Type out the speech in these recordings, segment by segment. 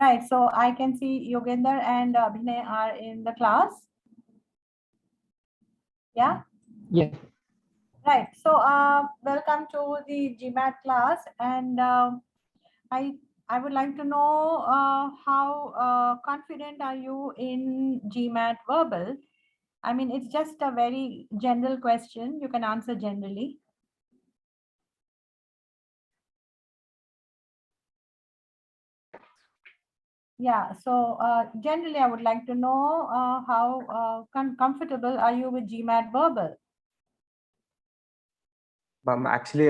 Right, so I can see Yogender and Abhinay are in the class. Yeah, Yes. right. So welcome to the GMAT class, and I I would like to know how confident are you in GMAT verbal? I mean, it's just a very general question. You can answer generally. Yeah, so generally, I would like to know how comfortable are you with GMAT verbal? Ma'am, actually,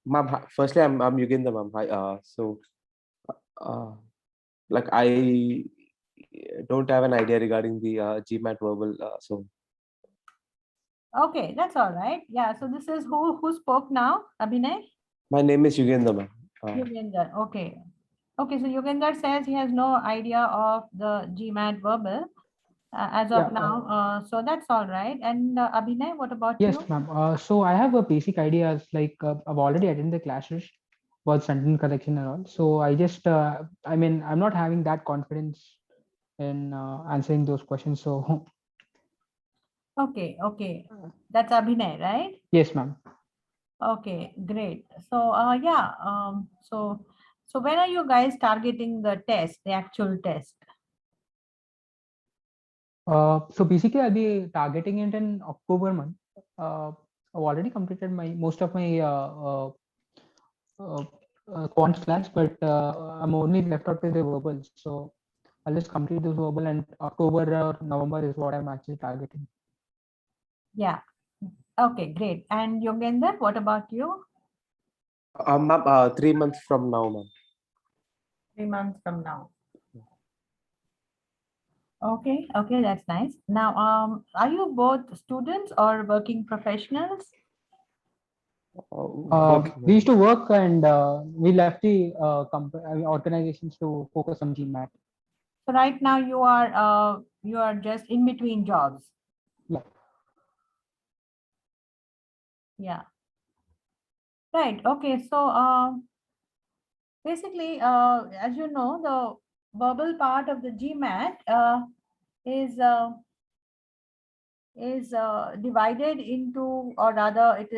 ma'am, firstly, I'm Yugindra, ma'am. Hi, uh, like I don't have an idea regarding the GMAT verbal. Okay, that's all right. Yeah, so this is who spoke now, Abhinay? My name is Yugindra, ma'am. Yogender, okay. Okay, so Yogender says he has no idea of the GMAT verbal as Yeah. of now. So that's all right. And Abhinay, what about Yes, you? ma'am. So I have a basic ideas like I've already attended the classes about sentence correction and all. So I just, I mean, I'm not having that confidence in answering those questions. So Okay, okay. That's Abhinay, right? yes, ma'am. Okay, great. So yeah, so when are you guys targeting the test, the actual test? So basically, I'll be targeting it in October month. I've already completed my most of my uh, quant class, but I'm only left out with the verbals. So I'll just complete those verbal, and October or November is what I'm actually targeting. Yeah. Okay, great. And Yogender, what about you? Ma'am, 3 months from now, ma'am. 3 months from now. Okay, okay, that's nice. Now, are you both students or working professionals? Working, We ma'am. used to work, and we left the organizations to focus on GMAT. So right now you are just in between jobs. Yeah. Yeah. Right. Okay. So basically, as you know, the verbal part of the GMAT is uh, is divided into, or rather, it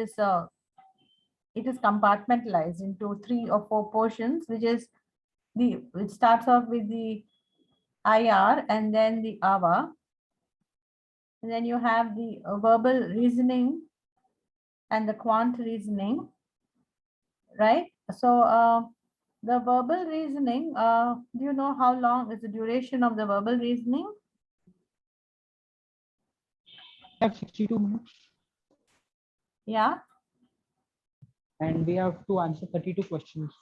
is compartmentalized into 3 or 4 portions, which is it starts off with the IR and then the AVA. And then you have the verbal reasoning and the quant reasoning, right? So the verbal reasoning, do you know how long is the duration of the verbal reasoning? We have 62 minutes, Yeah, and we have to answer 32 questions.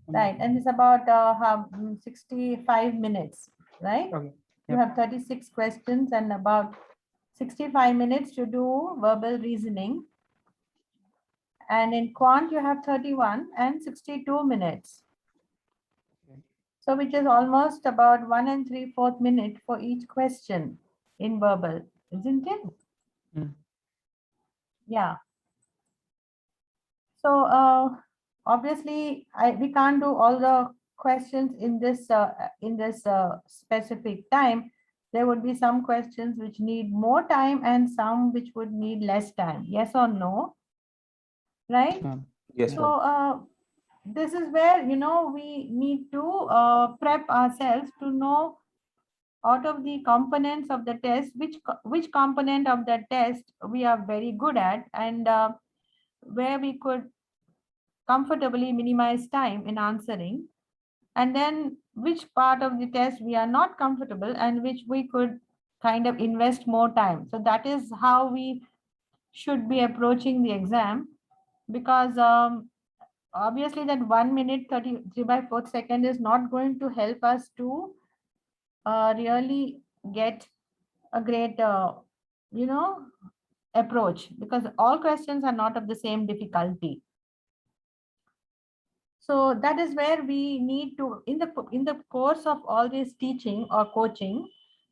right. And it's about 65 minutes, right? Okay. You Yep. have 36 questions and about 65 minutes to do verbal reasoning. And in quant, you have 31 and 62 minutes. So which is almost about 1 3/4 minute for each question in verbal, isn't it? Mm. Yeah. So obviously, we can't do all the questions in this specific time. There would be some questions which need more time and some which would need less time. Yes or no? Right? Yes, So ma'am. this is where we need to prep ourselves to know out of the components of the test which component of the test we are very good at, and where we could comfortably minimize time in answering, and then which part of the test we are not comfortable and which we could kind of invest more time. So that is how we should be approaching the exam, because obviously that 1 minute 33/4 second is not going to help us to really get a great approach, because all questions are not of the same difficulty. So that is where we need to, in the course of all this teaching or coaching,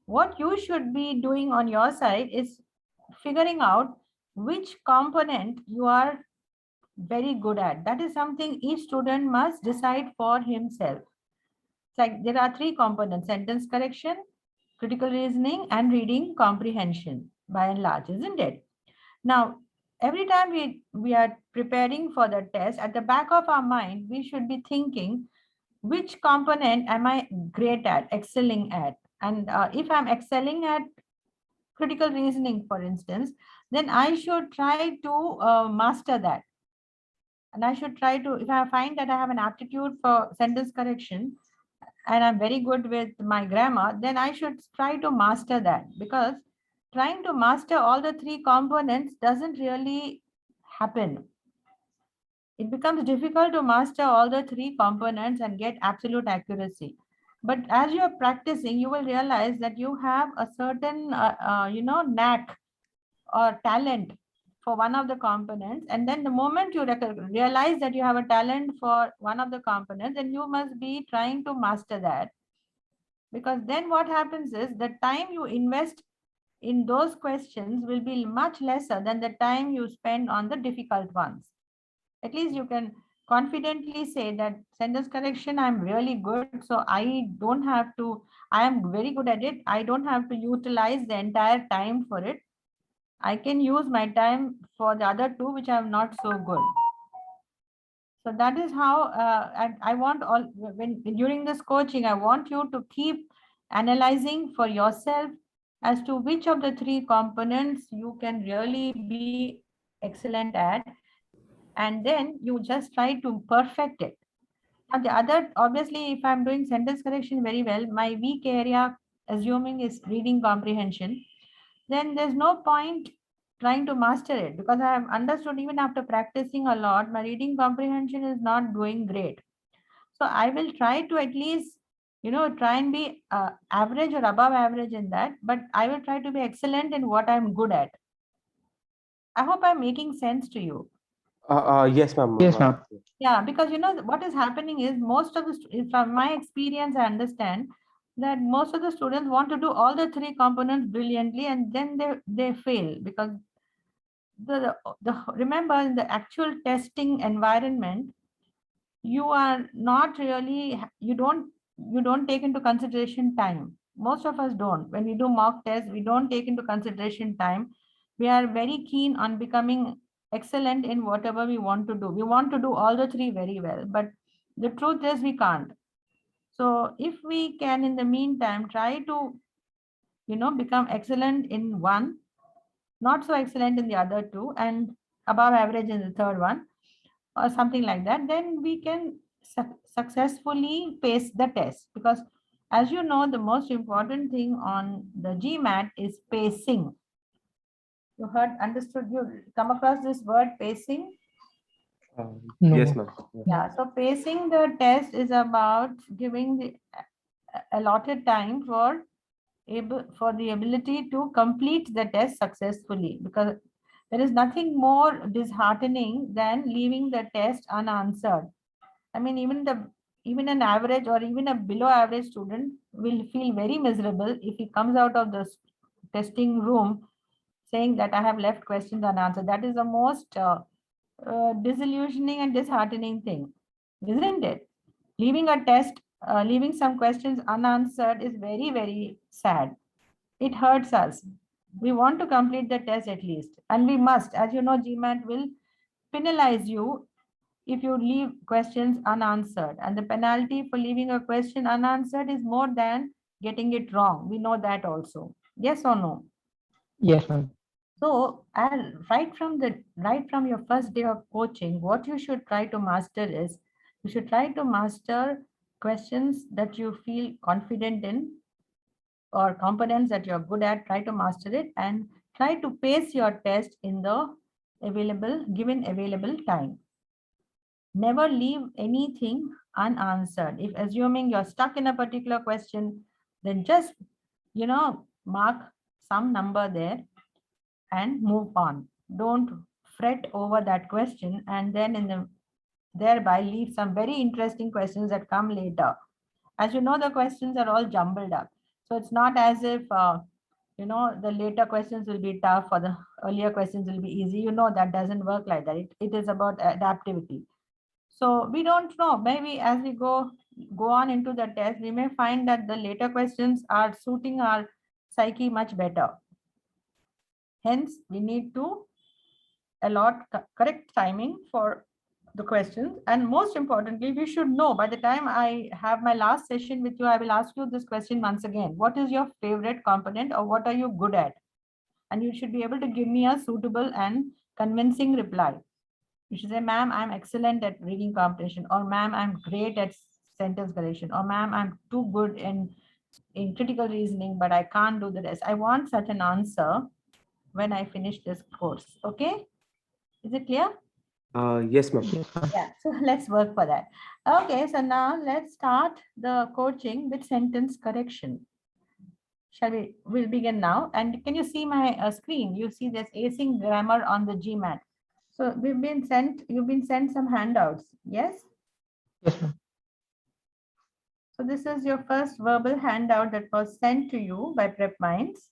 what you should be doing on your side is figuring out which component you are very good at. That is something each student must decide for himself. It's like there are three components: sentence correction, critical reasoning, and reading comprehension, by and large, isn't it? Now, every time we are preparing for the test, at the back of our mind, we should be thinking, which component am I great at, excelling at? And if I'm excelling at critical reasoning, for instance, then I should try to master that. And I should try to, if I find that I have an aptitude for sentence correction and I'm very good with my grammar, then I should try to master that, because trying to master all the three components doesn't really happen. It becomes difficult to master all the three components and get absolute accuracy. But as you're practicing, you will realize that you have a certain, knack or talent for one of the components. And then the moment you realize that you have a talent for one of the components, then you must be trying to master that. Because then what happens is the time you invest in those questions will be much lesser than the time you spend on the difficult ones. At least you can confidently say that sentence correction, I'm really good. So I am very good at it. I don't have to utilize the entire time for it. I can use my time for the other two, which I'm not so good. So that is how I want when during this coaching, I want you to keep analyzing for yourself as to which of the three components you can really be excellent at, and then you just try to perfect it. Now the other, obviously, if I'm doing sentence correction very well, my weak area, assuming, is reading comprehension, then there's no point trying to master it, because I have understood, even after practicing a lot, my reading comprehension is not doing great. So I will try to at least, try and be average or above average in that, but I will try to be excellent in what I'm good at. I hope I'm making sense to you. Yes, ma'am. Yes, ma'am. Yeah, because what is happening is, most of the from my experience, I understand that most of the students want to do all the three components brilliantly, and then they fail, because the remember, in the actual testing environment, you are not really, you don't take into consideration time. Most of us don't. When we do mock tests, we don't take into consideration time. We are very keen on becoming excellent in whatever we want to do. We want to do all the three very well, but the truth is we can't. So if we can, in the meantime, try to become excellent in one, not so excellent in the other two, and above average in the third one, or something like that, then we can successfully pace the test. Because, as you know, the most important thing on the GMAT is pacing. You understood, you come across this word pacing? No. Yes, ma'am. Yeah, so pacing the test is about giving the allotted time for the ability to complete the test successfully, because there is nothing more disheartening than leaving the test unanswered. I mean, even an average or even a below average student will feel very miserable if he comes out of the testing room saying that I have left questions unanswered. That is the most disillusioning and disheartening thing, isn't it? Leaving a test, leaving some questions unanswered is very, very sad. It hurts us. We want to complete the test at least, and we must. As you know, GMAT will penalize you if you leave questions unanswered, and the penalty for leaving a question unanswered is more than getting it wrong. We know that also. Yes or no? Yes, ma'am. So, right from your first day of coaching, what you should try to master is, you should try to master questions that you feel confident in, or components that you're good at. Try to master it and try to pace your test in the given available time. Never leave anything unanswered. If assuming you're stuck in a particular question, then just, mark some number there and move on. Don't fret over that question, and then thereby leave some very interesting questions that come later. As you know, the questions are all jumbled up. So it's not as if, the later questions will be tough or the earlier questions will be easy. That doesn't work like that. It is about adaptivity. So we don't know. Maybe as we go go on into the test, we may find that the later questions are suiting our psyche much better. Hence, we need to allot correct timing for the questions. And most importantly, we should know, by the time I have my last session with you, I will ask you this question once again. What is your favorite component, or what are you good at? And you should be able to give me a suitable and convincing reply. You should say, ma'am, I'm excellent at reading comprehension, or ma'am, I'm great at sentence correction, or ma'am, I'm too good in critical reasoning, but I can't do the rest. I want such an answer when I finish this course. Okay? Is it clear? Yes, ma'am. Yes, ma'am. Yeah, so let's work for that. Okay, so now let's start the coaching with sentence correction. Shall we? We'll begin now. And can you see my screen? You see this acing grammar on the Gmat. So you've been sent some handouts. Yes. Yes, ma'am. So this is your first verbal handout that was sent to you by Prep Minds.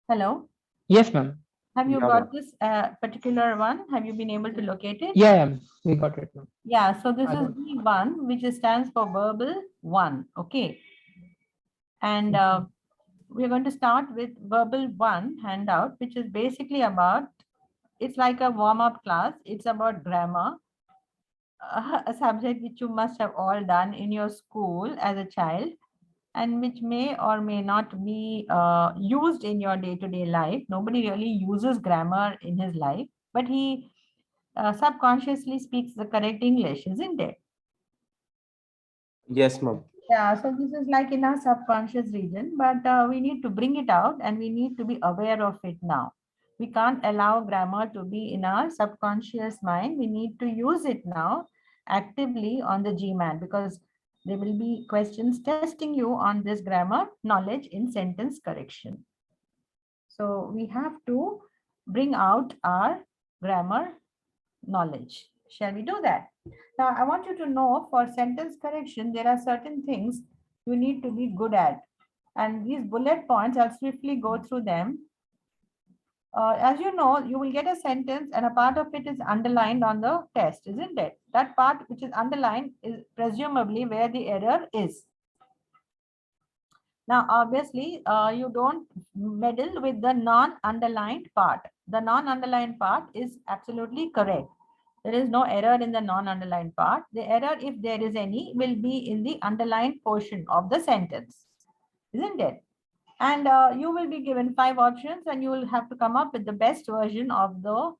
Hello. Yes, ma'am. Have you Yeah, got ma'am. this particular one? Have you been able to locate it? Yeah, we got it, ma'am. Yeah, so this I is got the one which stands for verbal one. Okay. And we're going to start with verbal one handout, which is basically about, it's like a warm-up class. It's about grammar, a subject which you must have all done in your school as a child, and which may or may not be used in your day-to-day life. Nobody really uses grammar in his life, but he subconsciously speaks the correct English, isn't it? Yes, ma'am. Yeah, so this is like in our subconscious region, but we need to bring it out and we need to be aware of it now. We can't allow grammar to be in our subconscious mind. We need to use it now actively on the GMAT, because there will be questions testing you on this grammar knowledge in sentence correction. So we have to bring out our grammar knowledge. Shall we do that? Now, I want you to know, for sentence correction, there are certain things you need to be good at. And these bullet points, I'll swiftly go through them. As you know, you will get a sentence and a part of it is underlined on the test, isn't it? That part which is underlined is presumably where the error is. Now, obviously, you don't meddle with the non-underlined part. The non-underlined part is absolutely correct. There is no error in the non-underlined part. The error, if there is any, will be in the underlined portion of the sentence, isn't it? And you will be given 5 options and you will have to come up with the best version of the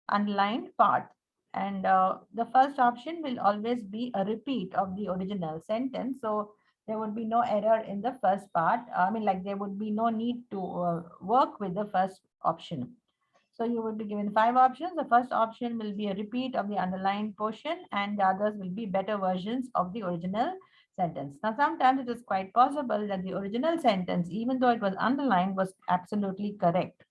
underlined part. And the first option will always be a repeat of the original sentence. So there would be no error in the first part. I mean, like, there would be no need to work with the first option. So you will be given 5 options. The first option will be a repeat of the underlined portion, and the others will be better versions of the original sentence. Now, sometimes it is quite possible that the original sentence, even though it was underlined, was absolutely correct,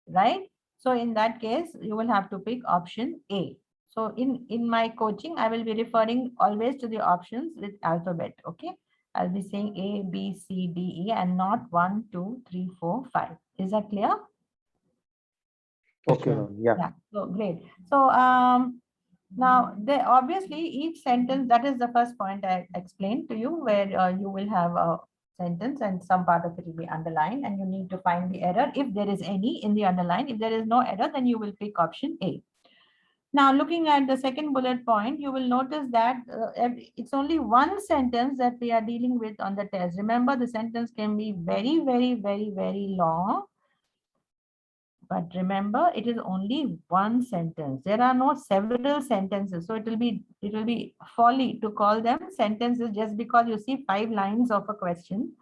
right? So in that case, you will have to pick option A. So in my coaching, I will be referring always to the options with alphabet, okay? I'll be saying A, B, C, D, E, and not 1, 2, 3, 4, 5. Is that clear? Okay, ma'am. ma'am. Yeah. Yeah, so great. So now obviously each sentence, that is the first point I explained to you, where you will have a sentence and some part of it will be underlined, and you need to find the error if there is any in the underline. If there is no error, then you will pick option A. Now, looking at the second bullet point, you will notice that it's only one sentence that we are dealing with on the test. Remember, the sentence can be very, very, very, very long. But remember, it is only one sentence. There are no several sentences. So it will be folly to call them sentences just because you see 5 lines of a question.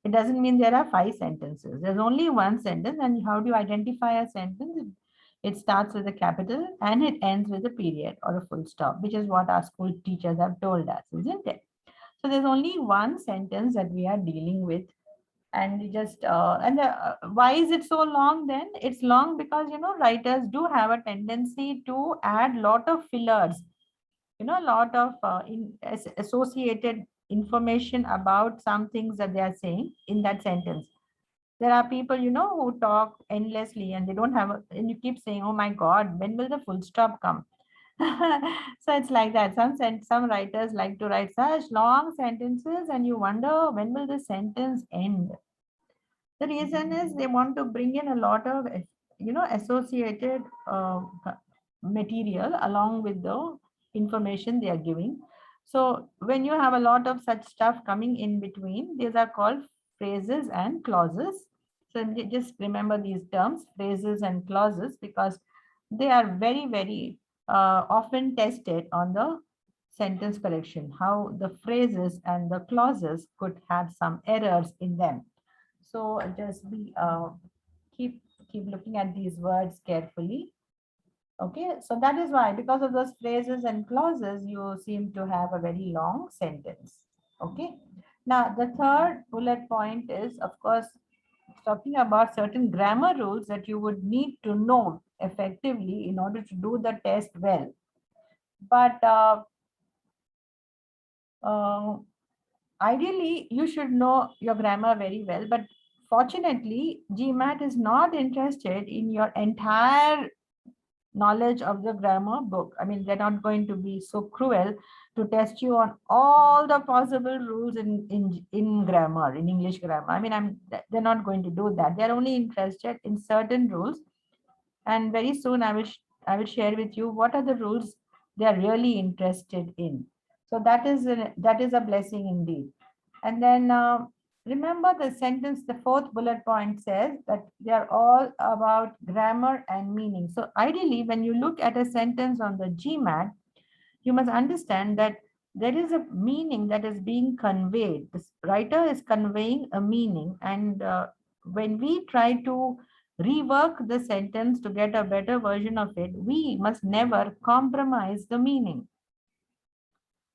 It doesn't mean there are 5 sentences. There's only one sentence. And how do you identify a sentence? It starts with a capital and it ends with a period or a full stop, which is what our school teachers have told us, isn't it? So there's only one sentence that we are dealing with. And you just why is it so long? Then it's long because, you know, writers do have a tendency to add lot of fillers, you know, a lot of associated information about some things that they are saying in that sentence. There are people, you know, who talk endlessly and they don't have and you keep saying, oh my god, when will the full stop come? So it's like that. Some writers like to write such long sentences, and you wonder when will the sentence end. The reason is they want to bring in a lot of associated material along with the information they are giving. So when you have a lot of such stuff coming in between, these are called phrases and clauses. So just remember these terms, phrases and clauses, because they are very, very often tested on the sentence correction, how the phrases and the clauses could have some errors in them. So just be keep looking at these words carefully. Okay, so that is why, because of those phrases and clauses, you seem to have a very long sentence. Okay, now the third bullet point is, of course, talking about certain grammar rules that you would need to know effectively in order to do the test well. But uh, ideally, you should know your grammar very well. But fortunately, GMAT is not interested in your entire knowledge of the grammar book. I mean, they're not going to be so cruel to test you on all the possible rules in grammar, in English grammar. I mean, they're not going to do that. They're only interested in certain rules. And very soon I will share with you what are the rules they are really interested in. So that is a blessing indeed. And then remember the sentence, the fourth bullet point says that they are all about grammar and meaning. So ideally, when you look at a sentence on the GMAT, you must understand that there is a meaning that is being conveyed. This writer is conveying a meaning, and when we try to rework the sentence to get a better version of it, we must never compromise the meaning.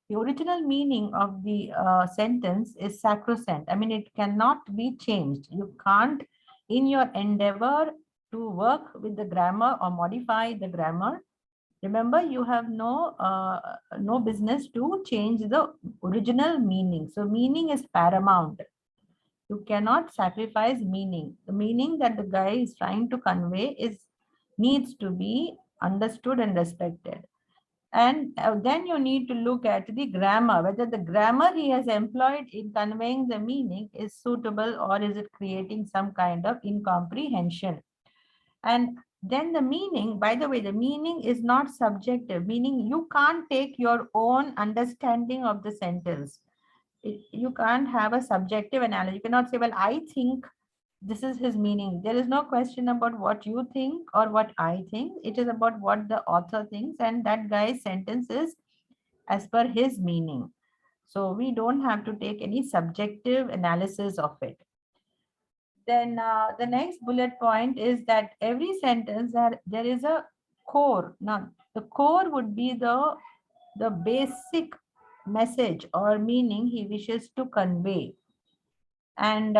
The original meaning of the sentence is sacrosanct. I mean, it cannot be changed. You can't, in your endeavor to work with the grammar or modify the grammar, remember, you have no business to change the original meaning. So meaning is paramount. You cannot sacrifice meaning. The meaning that the guy is trying to convey needs to be understood and respected. And then you need to look at the grammar, whether the grammar he has employed in conveying the meaning is suitable, or is it creating some kind of incomprehension. And then the meaning, by the way, the meaning is not subjective, meaning you can't take your own understanding of the sentence. You can't have a subjective analogy. You cannot say, well, I think this is his meaning. There is no question about what you think or what I think. It is about what the author thinks, and that guy's sentence is as per his meaning. So we don't have to take any subjective analysis of it. Then the next bullet point is that every sentence there is a core. Now the core would be the basic message or meaning he wishes to convey, and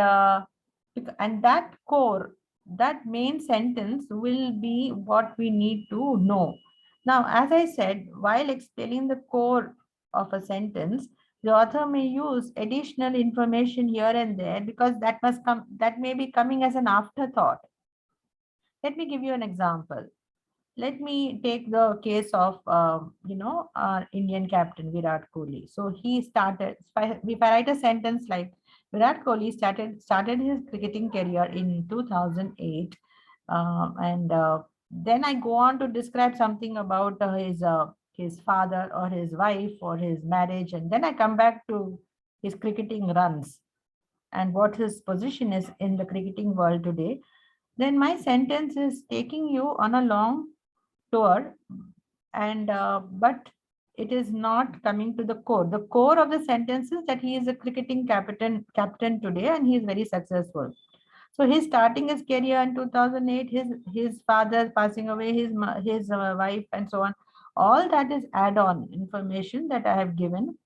that core, that main sentence will be what we need to know. Now, as I said, while explaining the core of a sentence, the author may use additional information here and there, because that may be coming as an afterthought. Let me give you an example. Let me take the case of our Indian captain Virat Kohli. So he started. If I write a sentence like Virat Kohli started his cricketing career in 2008, and then I go on to describe something about his father or his wife or his marriage, and then I come back to his cricketing runs and what his position is in the cricketing world today. Then my sentence is taking you on a long tour, and but it is not coming to the core. The core of the sentence is that he is a cricketing captain today, and he is very successful. So he's starting his career in 2008, his father passing away, his wife, and so on. All that is add-on information that I have given,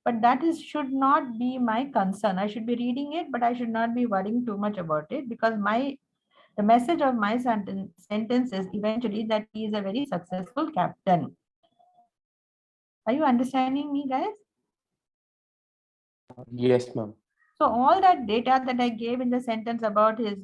but that is should not be my concern. I should be reading it, but I should not be worrying too much about it, because the message of my sentence is eventually that he is a very successful captain. Are you understanding me, guys? Yes, ma'am. So all that data that I gave in the sentence about his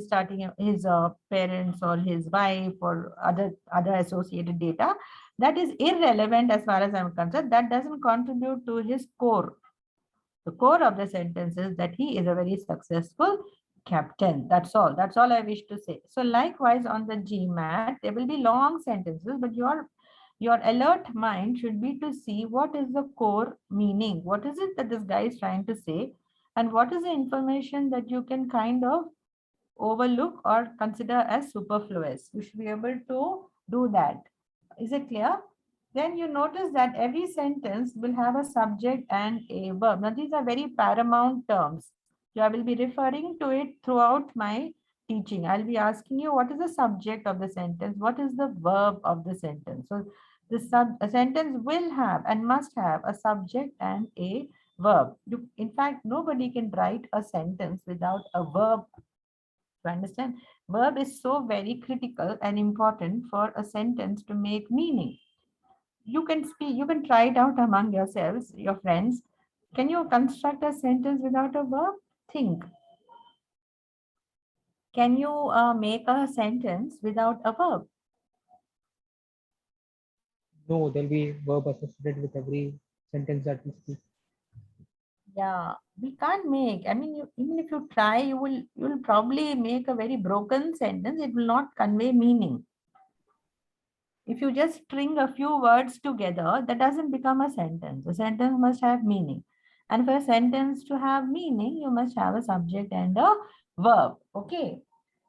starting his parents or his wife or other associated data, that is irrelevant as far as I'm concerned. That doesn't contribute to his core. The core of the sentence is that he is a very successful captain. That's all. That's all I wish to say. So likewise on the GMAT, there will be long sentences, but your alert mind should be to see what is the core meaning. What is it that this guy is trying to say? And what is the information that you can kind of overlook or consider as superfluous? You should be able to do that. Is it clear? Then you notice that every sentence will have a subject and a verb. Now, these are very paramount terms. I will be referring to it throughout my teaching. I'll be asking you what is the subject of the sentence, what is the verb of the sentence. So, a sentence will have and must have a subject and a verb. In fact, nobody can write a sentence without a verb. To understand, verb is so very critical and important for a sentence to make meaning. You can speak, you can try it out among yourselves, your friends. Can you construct a sentence without a verb? Think. Can you make a sentence without a verb? No, there'll be verb associated with every sentence that we speak. Yeah, we can't make. I mean, even if you try, you'll probably make a very broken sentence. It will not convey meaning. If you just string a few words together, that doesn't become a sentence. A sentence must have meaning. And for a sentence to have meaning, you must have a subject and a verb. Okay.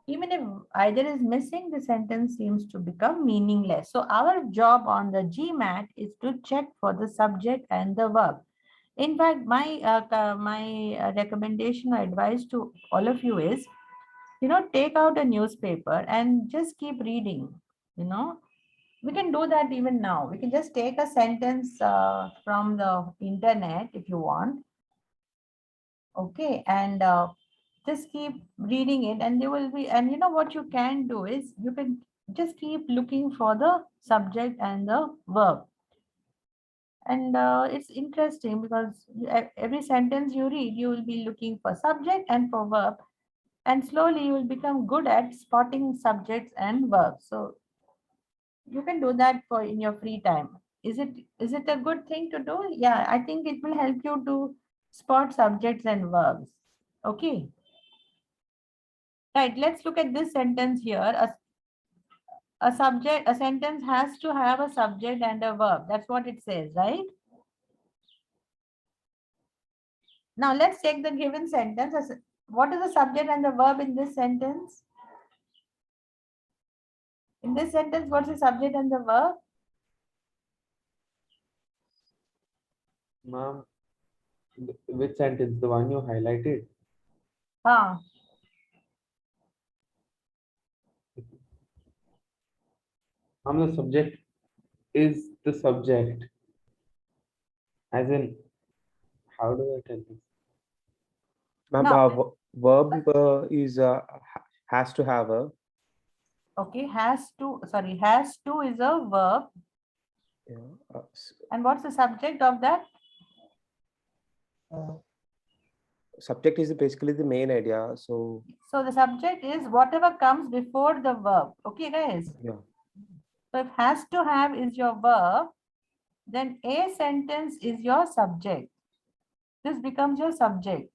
Even if either is missing, the sentence seems to become meaningless. So our job on the GMAT is to check for the subject and the verb. In fact, my recommendation or advice to all of you is, take out a newspaper and just keep reading. We can do that even now. We can just take a sentence from the internet if you want. Okay, and just keep reading it, and there will be, and what you can do is you can just keep looking for the subject and the verb. And it's interesting because every sentence you read, you will be looking for subject and for verb, and slowly you will become good at spotting subjects and verbs. So you can do that for in your free time. Is it a good thing to do? Yeah, I think it will help you to spot subjects and verbs. Okay. Right, let's look at this sentence here. A sentence has to have a subject and a verb. That's what it says, right? Now let's take the given sentence. What is the subject and the verb in this sentence? In this sentence, what's the subject and the verb? Ma'am, which sentence? The one you highlighted? Ah, Ma'am, the subject is the subject. As in, how do I tell this? Ma'am, no. verb is has to have a. Okay, has to is a verb. Yeah, And what's the subject of that? subject is basically the main idea. So the subject is whatever comes before the verb. Okay, guys. yeah. So if has to have is your verb, then a sentence is your subject. This becomes your subject.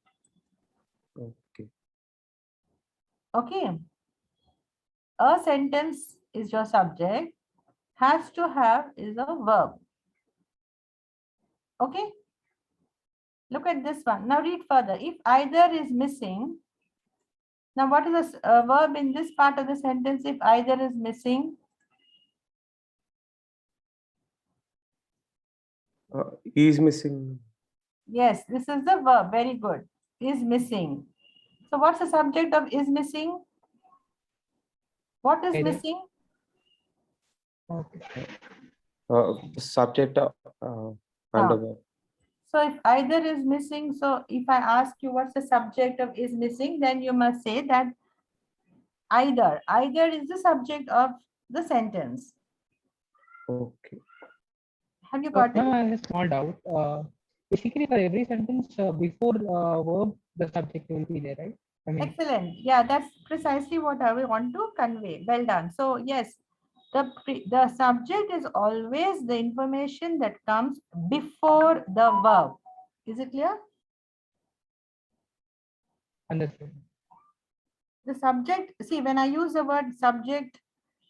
Okay. Okay. A sentence is your subject. Has to have is a verb. Okay. Look at this one. Now read further. If either is missing. Now what is the verb in this part of the sentence if either is missing? Is missing. Yes, this is the verb. Very good. Is missing. So what's the subject of is missing? What is Either. missing? Okay. The subject and the verb. So if either is missing, so if I ask you what's the subject of is missing, then you must say that either. Either is the subject of the sentence. Okay. Have you got Now it? I have a small doubt. Basically, for every sentence before verb, the subject will be there, right? I mean, Excellent. Yeah, that's precisely what I want to convey. Well done. So yes, the subject is always the information that comes before the verb. Is it clear? understood. The subject, see, when I use the word subject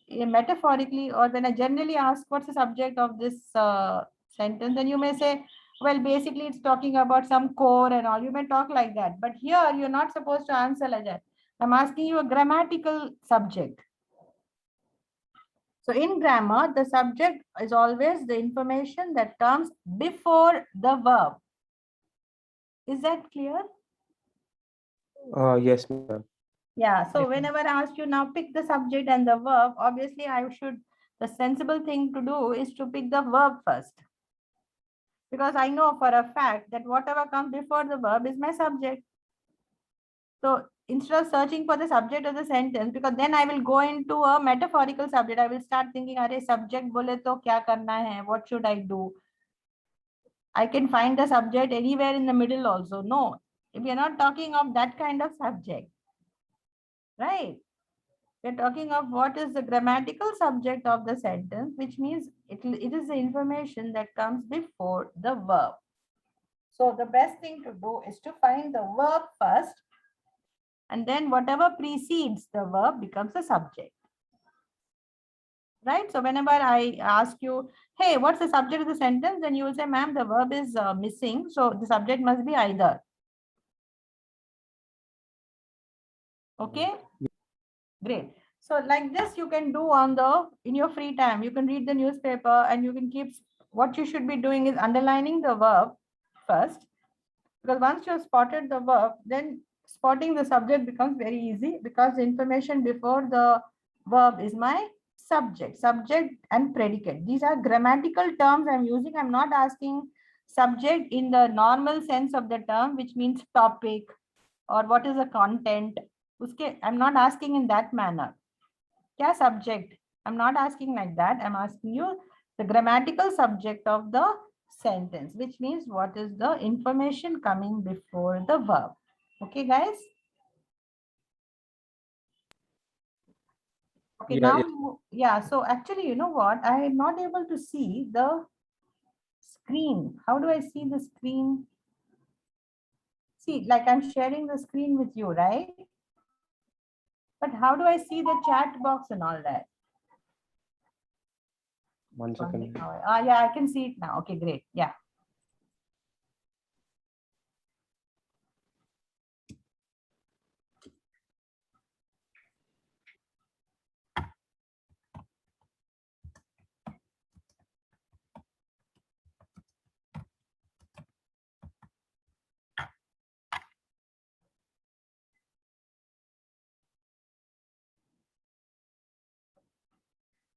metaphorically, or when I generally ask what's the subject of this sentence, then you may say, well, basically it's talking about some core and all. You may talk like that, but here you're not supposed to answer like that. I'm asking you a grammatical subject. So in grammar, the subject is always the information that comes before the verb. Is that clear? Yes, ma'am. Yeah. So Yes, ma'am. whenever I ask you now pick the subject and the verb, obviously the sensible thing to do is to pick the verb first. Because I know for a fact that whatever comes before the verb is my subject. So instead of searching for the subject of the sentence, because then I will go into a metaphorical subject, I will start thinking, "Arey subject bole to kya karna hai? What should I do?" I can find the subject anywhere in the middle also. No, we are not talking of that kind of subject, right? We're talking of what is the grammatical subject of the sentence, which means it is the information that comes before the verb. So the best thing to do is to find the verb first, and then whatever precedes the verb becomes the subject. Right? So whenever I ask you, hey, what's the subject of the sentence? Then you will say, ma'am, the verb is missing. So the subject must be either. Okay? Great. So like this, you can do in your free time. You can read the newspaper and you can keep, what you should be doing is underlining the verb first. Because once you have spotted the verb, then spotting the subject becomes very easy, because the information before the verb is my subject and predicate. These are grammatical terms I'm using. I'm not asking subject in the normal sense of the term, which means topic or what is the content. I'm not asking in that manner. Kya subject? I'm not asking like that. I'm asking you the grammatical subject of the sentence, which means what is the information coming before the verb. Okay, guys? Okay, Yeah, now, yeah, so actually, you know what? I am not able to see the screen. How do I see the screen? See, like I'm sharing the screen with you, right? But how do I see the chat box and all that? 1 second. Yeah, I can see it now. Okay, great. Yeah.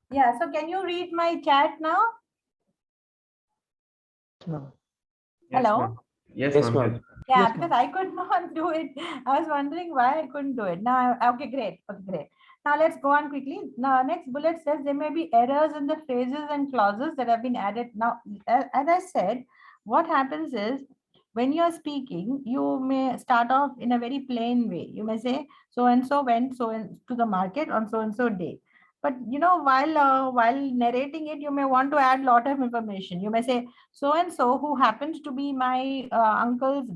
Yeah, so can you read my chat now? No. Yes, Hello? ma'am. Yes, Yes, ma'am. ma'am. Yeah, Yes, because ma'am. I could not do it. I was wondering why I couldn't do it. Now, okay, great. Okay, great. Now let's go on quickly. Now, next bullet says there may be errors in the phrases and clauses that have been added. Now, as I said, what happens is when you are speaking, you may start off in a very plain way. You may say, so and so went so and to the market on so and so day. But you know, while narrating it, you may want to add a lot of information. You may say, so and so who happens to be my uncle's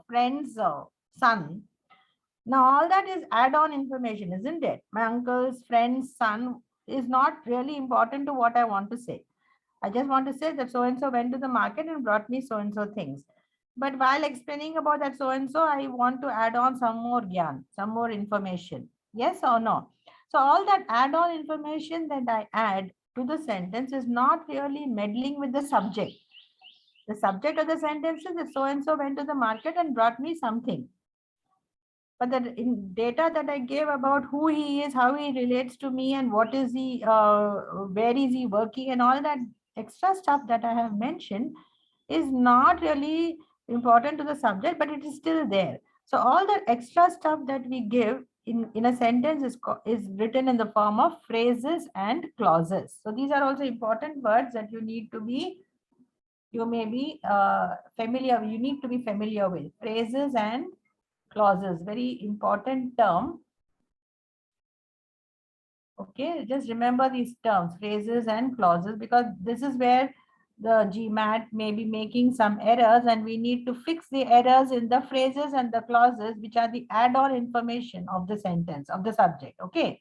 friend's son. Now all that is add-on information, isn't it? My uncle's friend's son is not really important to what I want to say. I just want to say that so and so went to the market and brought me so and so things. But while explaining about that so and so, I want to add on some more gyan, some more information. Yes or no? So all that add-on information that I add to the sentence is not really meddling with the subject. The subject of the sentence is that so and so went to the market and brought me something. But the data that I gave about who he is, how he relates to me, and what is he, where is he working, and all that extra stuff that I have mentioned is not really important to the subject, but it is still there. So all the extra stuff that we give in a sentence is written in the form of phrases and clauses. So these are also important words that you need to be you may be familiar, you need to be familiar with phrases and clauses, very important term. Okay, just remember these terms, phrases and clauses, because this is where the GMAT may be making some errors and we need to fix the errors in the phrases and the clauses, which are the add-on information of the sentence, of the subject. Okay.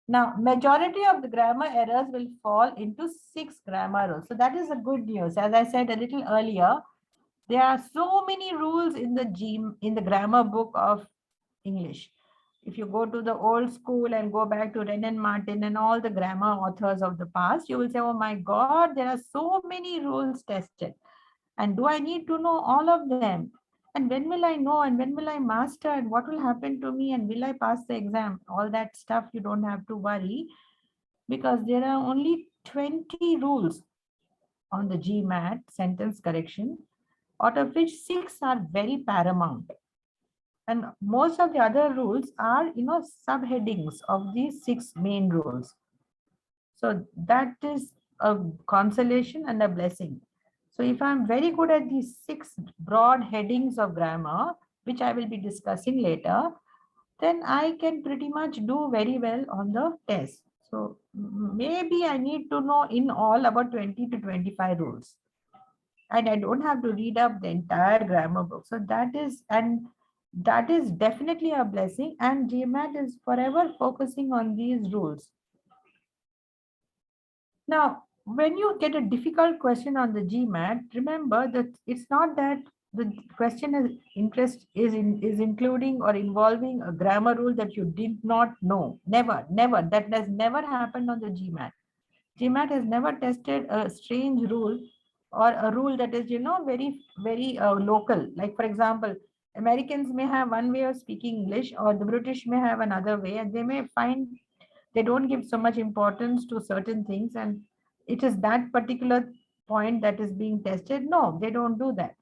Now, majority of the grammar errors will fall into 6 grammar rules. So that is the good news. As I said a little earlier, there are so many rules in the grammar book of English. If you go to the old school and go back to Ren and Martin and all the grammar authors of the past, you will say, oh my God, there are so many rules tested. And do I need to know all of them? And when will I know? And when will I master? And what will happen to me? And will I pass the exam? All that stuff you don't have to worry, because there are only 20 rules on the GMAT sentence correction, out of which 6 are very paramount. And most of the other rules are, subheadings of these 6 main rules. So that is a consolation and a blessing. So if I'm very good at these 6 broad headings of grammar, which I will be discussing later, then I can pretty much do very well on the test. So maybe I need to know in all about 20 to 25 rules. And I don't have to read up the entire grammar book. So that is definitely a blessing. And GMAT is forever focusing on these rules. Now, when you get a difficult question on the GMAT, remember that it's not that the question is including or involving a grammar rule that you did not know. Never. That has never happened on the GMAT. GMAT has never tested a strange rule or a rule that is, very local. Like, for example, Americans may have one way of speaking English, or the British may have another way, and they may find they don't give so much importance to certain things, and it is that particular point that is being tested. No, they don't do that.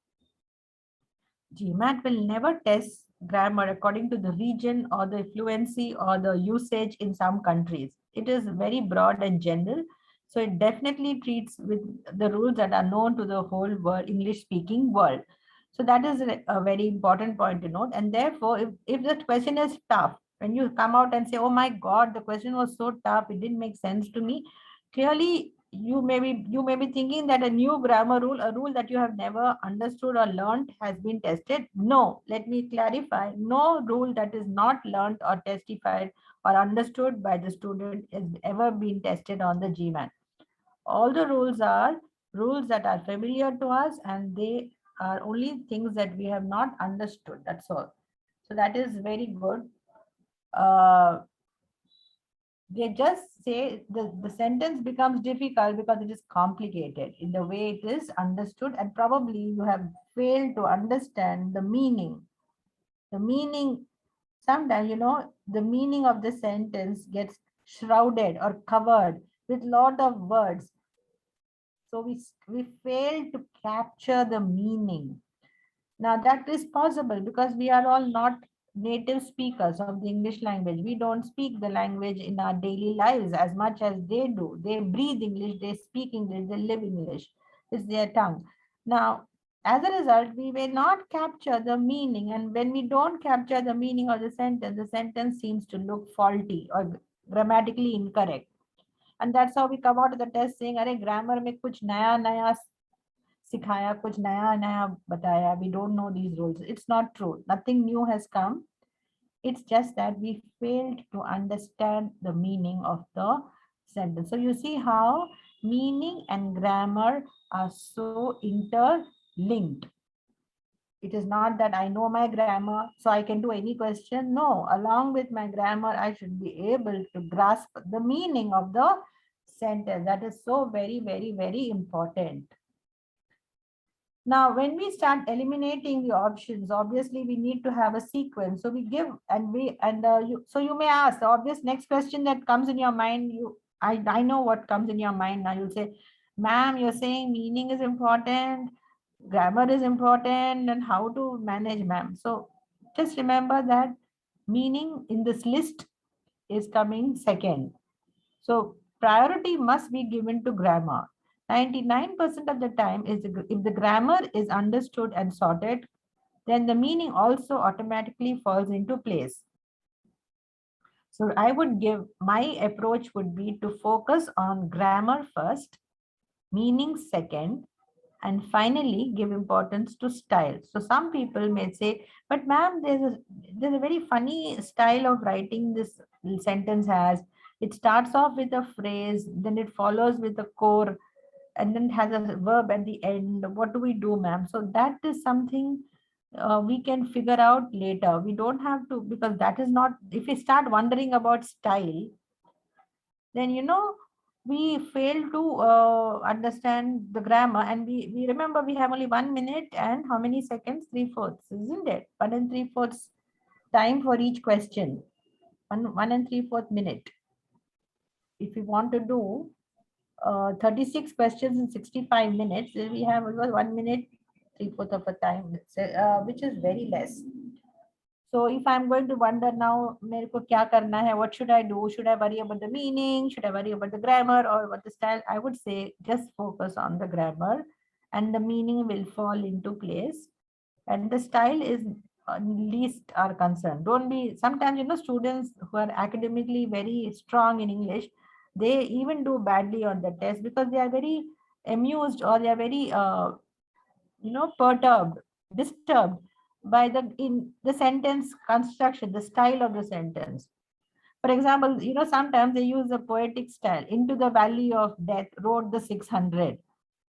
GMAT will never test grammar according to the region or the fluency or the usage in some countries. It is very broad and general. So it definitely treats with the rules that are known to the whole world, English speaking world. So that is a very important point to note. And therefore, if the question is tough, when you come out and say, oh my God, the question was so tough, it didn't make sense to me. Clearly, you may be thinking that a new grammar rule, a rule that you have never understood or learned, has been tested. No, let me clarify. No rule that is not learned or testified or understood by the student has ever been tested on the GMAT. All the rules are rules that are familiar to us, and they are only things that we have not understood. That's all. So that is very good. They just say the sentence becomes difficult because it is complicated in the way it is understood, and probably you have failed to understand the meaning. The meaning, sometimes, the meaning of the sentence gets shrouded or covered with lot of words. So we fail to capture the meaning. Now that is possible because we are all not native speakers of the English language. We don't speak the language in our daily lives as much as they do. They breathe English, they speak English, they live English. It's their tongue. Now, as a result, we may not capture the meaning. And when we don't capture the meaning of the sentence seems to look faulty or grammatically incorrect. And that's how we come out of the test saying, "Arey, grammar में कुछ नया सिखाया, कुछ नया बताया, we don't know these rules." It's not true. Nothing new has come. It's just that we failed to understand the meaning of the sentence. So you see how meaning and grammar are so interlinked. It is not that I know my grammar, so I can do any question. No, along with my grammar, I should be able to grasp the meaning of the sentence. That is so very, very, very important. Now, when we start eliminating the options, obviously we need to have a sequence. So we give so you may ask the obvious next question that comes in your mind. I know what comes in your mind now. You'll say, "Ma'am, you're saying meaning is important, grammar is important, and how to manage, ma'am?" So just remember that meaning in this list is coming second. So priority must be given to grammar. 99% of the time is if the grammar is understood and sorted, then the meaning also automatically falls into place. So I would give, my approach would be to focus on grammar first, meaning second, and finally give importance to style. So some people may say, but ma'am, there's a very funny style of writing this sentence has. It starts off with a phrase, then it follows with a core, and then has a verb at the end. What do we do, ma'am? So that is something we can figure out later. We don't have to, because that is not, if we start wondering about style, then we fail to understand the grammar. And we remember we have only 1 minute and how many seconds? 3/4, isn't it? 1 and 3/4 time for each question. One and 3/4 minute. If we want to do 36 questions in 65 minutes, we have 1 minute, 3/4 of a time, which is very less. So if I'm going to wonder now, मेरे को क्या करना है, what should I do? Should I worry about the meaning? Should I worry about the grammar or what the style? I would say just focus on the grammar and the meaning will fall into place. And the style is least are concerned. Don't be, sometimes, students who are academically very strong in English, they even do badly on the test because they are very amused or they are very, perturbed, disturbed by the sentence construction, the style of the sentence. For example, sometimes they use a poetic style. Into the valley of death rode the 600.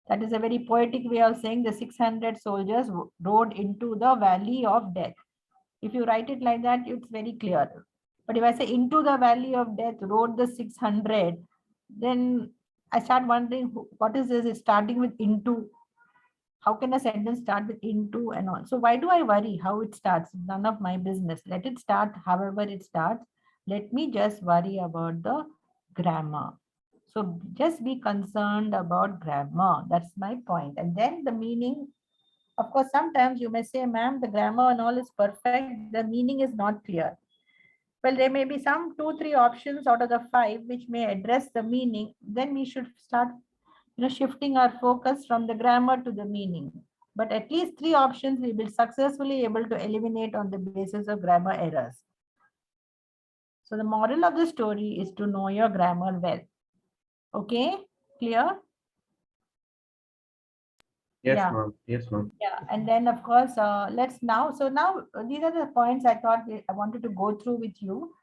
That is a very poetic way of saying the 600 soldiers rode into the valley of death. If you write it like that, it's very clear. But if I say into the valley of death rode the 600, then I start wondering what is this? It's starting with into. How can a sentence start with into and all? So why do I worry how it starts? None of my business. Let it start however it starts. Let me just worry about the grammar. So just be concerned about grammar. That's my point. And then the meaning, of course, sometimes you may say, ma'am, the grammar and all is perfect. The meaning is not clear. Well, there may be some 2-3 options out of the 5 which may address the meaning. Then we should start shifting our focus from the grammar to the meaning. But at least 3 options we will successfully able to eliminate on the basis of grammar errors. So the moral of the story is to know your grammar well. Okay, clear? Yes, Yeah. ma'am. Yes, ma'am. Yeah, and then of course, let's now. So now these are the points I thought I wanted to go through with you,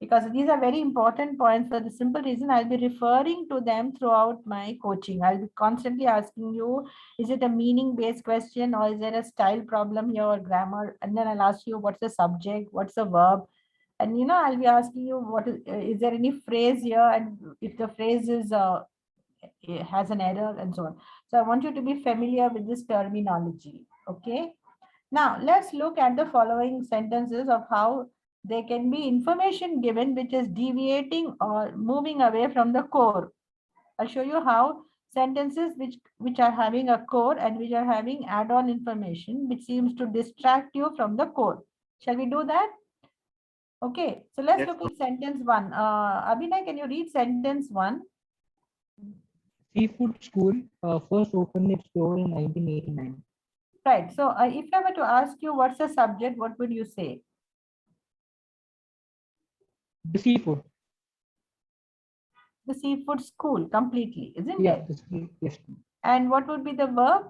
because these are very important points for the simple reason I'll be referring to them throughout my coaching. I'll be constantly asking you, is it a meaning-based question or is there a style problem here or grammar? And then I'll ask you, what's the subject, what's the verb? And I'll be asking you, what is there any phrase here? And if the phrase is has an error and so on. So I want you to be familiar with this terminology. Okay. Now let's look at the following sentences of how there can be information given which is deviating or moving away from the core. I'll show you how sentences which are having a core and which are having add-on information which seems to distract you from the core. Shall we do that? Okay. So let's Yes, look at sentence 1. Abhinay, can you read sentence 1? Seafood School first opened its door in 1989. Right. So if I were to ask you what's the subject, what would you say? The seafood. The seafood school completely, isn't Yeah, it? yes. And what would be the verb?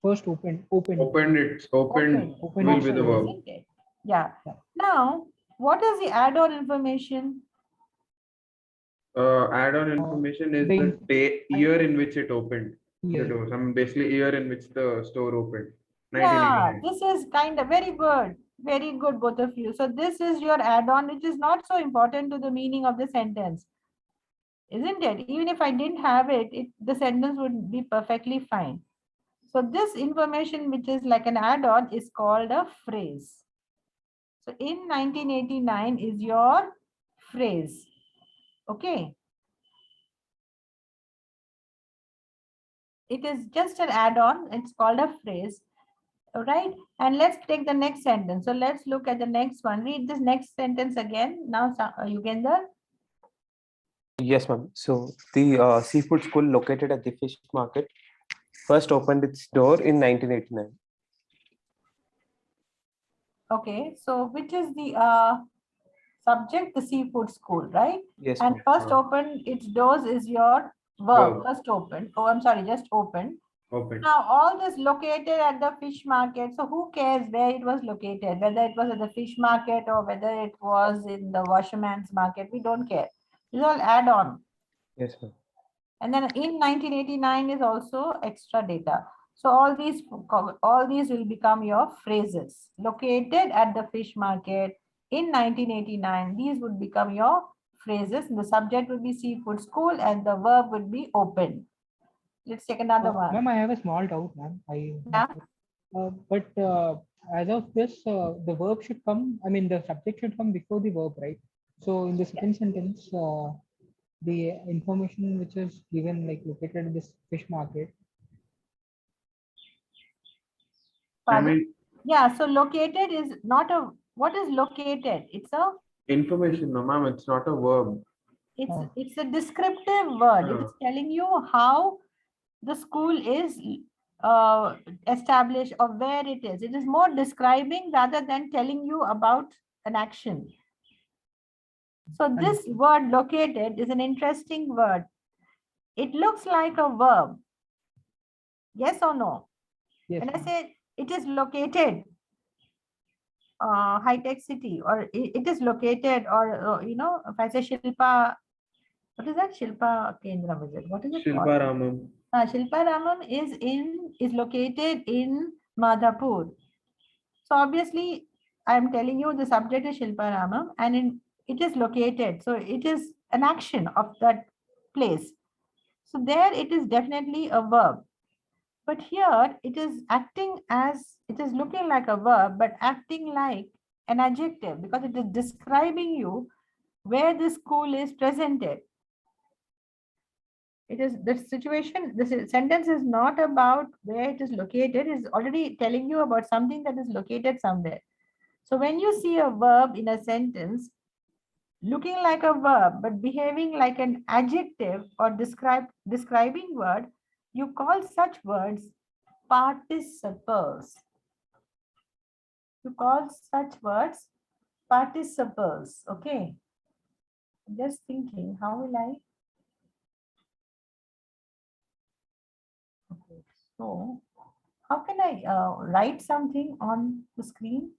First opened. Opened Open. will be the verb. Isn't it? Yeah. Yeah. Now, what is the add-on information? Add-on information is the year in which it opened. The door. Some basically year in which the store opened. Yeah, 1989. this is kind of very good. Very good, both of you. So this is your add-on, which is not so important to the meaning of the sentence. Isn't it? Even if I didn't have it, the sentence would be perfectly fine. So this information, which is like an add-on, is called a phrase. So in 1989 is your phrase. Okay. It is just an add-on. It's called a phrase. All right. And let's take the next sentence. So let's look at the next one. Read this next sentence again. Now, Yugender. Yes, ma'am. So the seafood school located at the fish market first opened its door in 1989. Okay, so which is the subject? The seafood school, right? Yes, And ma'am. first open its doors is your verb. Verb. First open. Oh, I'm sorry, just open. Open. Now, all this located at the fish market. So, who cares where it was located? Whether it was at the fish market or whether it was in the washerman's market, we don't care. It's all add on. Yes, ma'am. And then in 1989 is also extra data. So, all these will become your phrases. Located at the fish market in 1989. These would become your phrases. The subject will be seafood school and the verb will be open. Let's take another one. Ma'am, I have a small doubt, ma'am. Yeah. But as of this, the verb should come. I mean, the subject should come before the verb, right? So in the second sentence, the information which is given, like located in this fish market. Pardon? Yeah, so located is not a, what is located? It's a, Information, no, ma'am. It's not a verb. it's a descriptive word. It is telling you how the school is established or where it is. It is more describing rather than telling you about an action. So this word located is an interesting word. It looks like a verb. Yes or no? Yes. When I say it is located, high-tech city, or it is located, or if I say Shilpa, what is that? Shilpa Kendra visit. What is it called? Shilpa Ramam. Shilpa Ramam is located in Madhapur. So obviously, I am telling you the subject is Shilpa Ramam, and it is located. So it is an action of that place. So there it is definitely a verb. But here it is acting as, it is looking like a verb, but acting like an adjective because it is describing you where the school is presented. It is the situation, this sentence is not about where it is located, it's already telling you about something that is located somewhere. So when you see a verb in a sentence, looking like a verb but behaving like an adjective or describing word, you call such words participles. You call such words participles. Okay. Just thinking, how will I? Okay. So, how can I write something on the screen?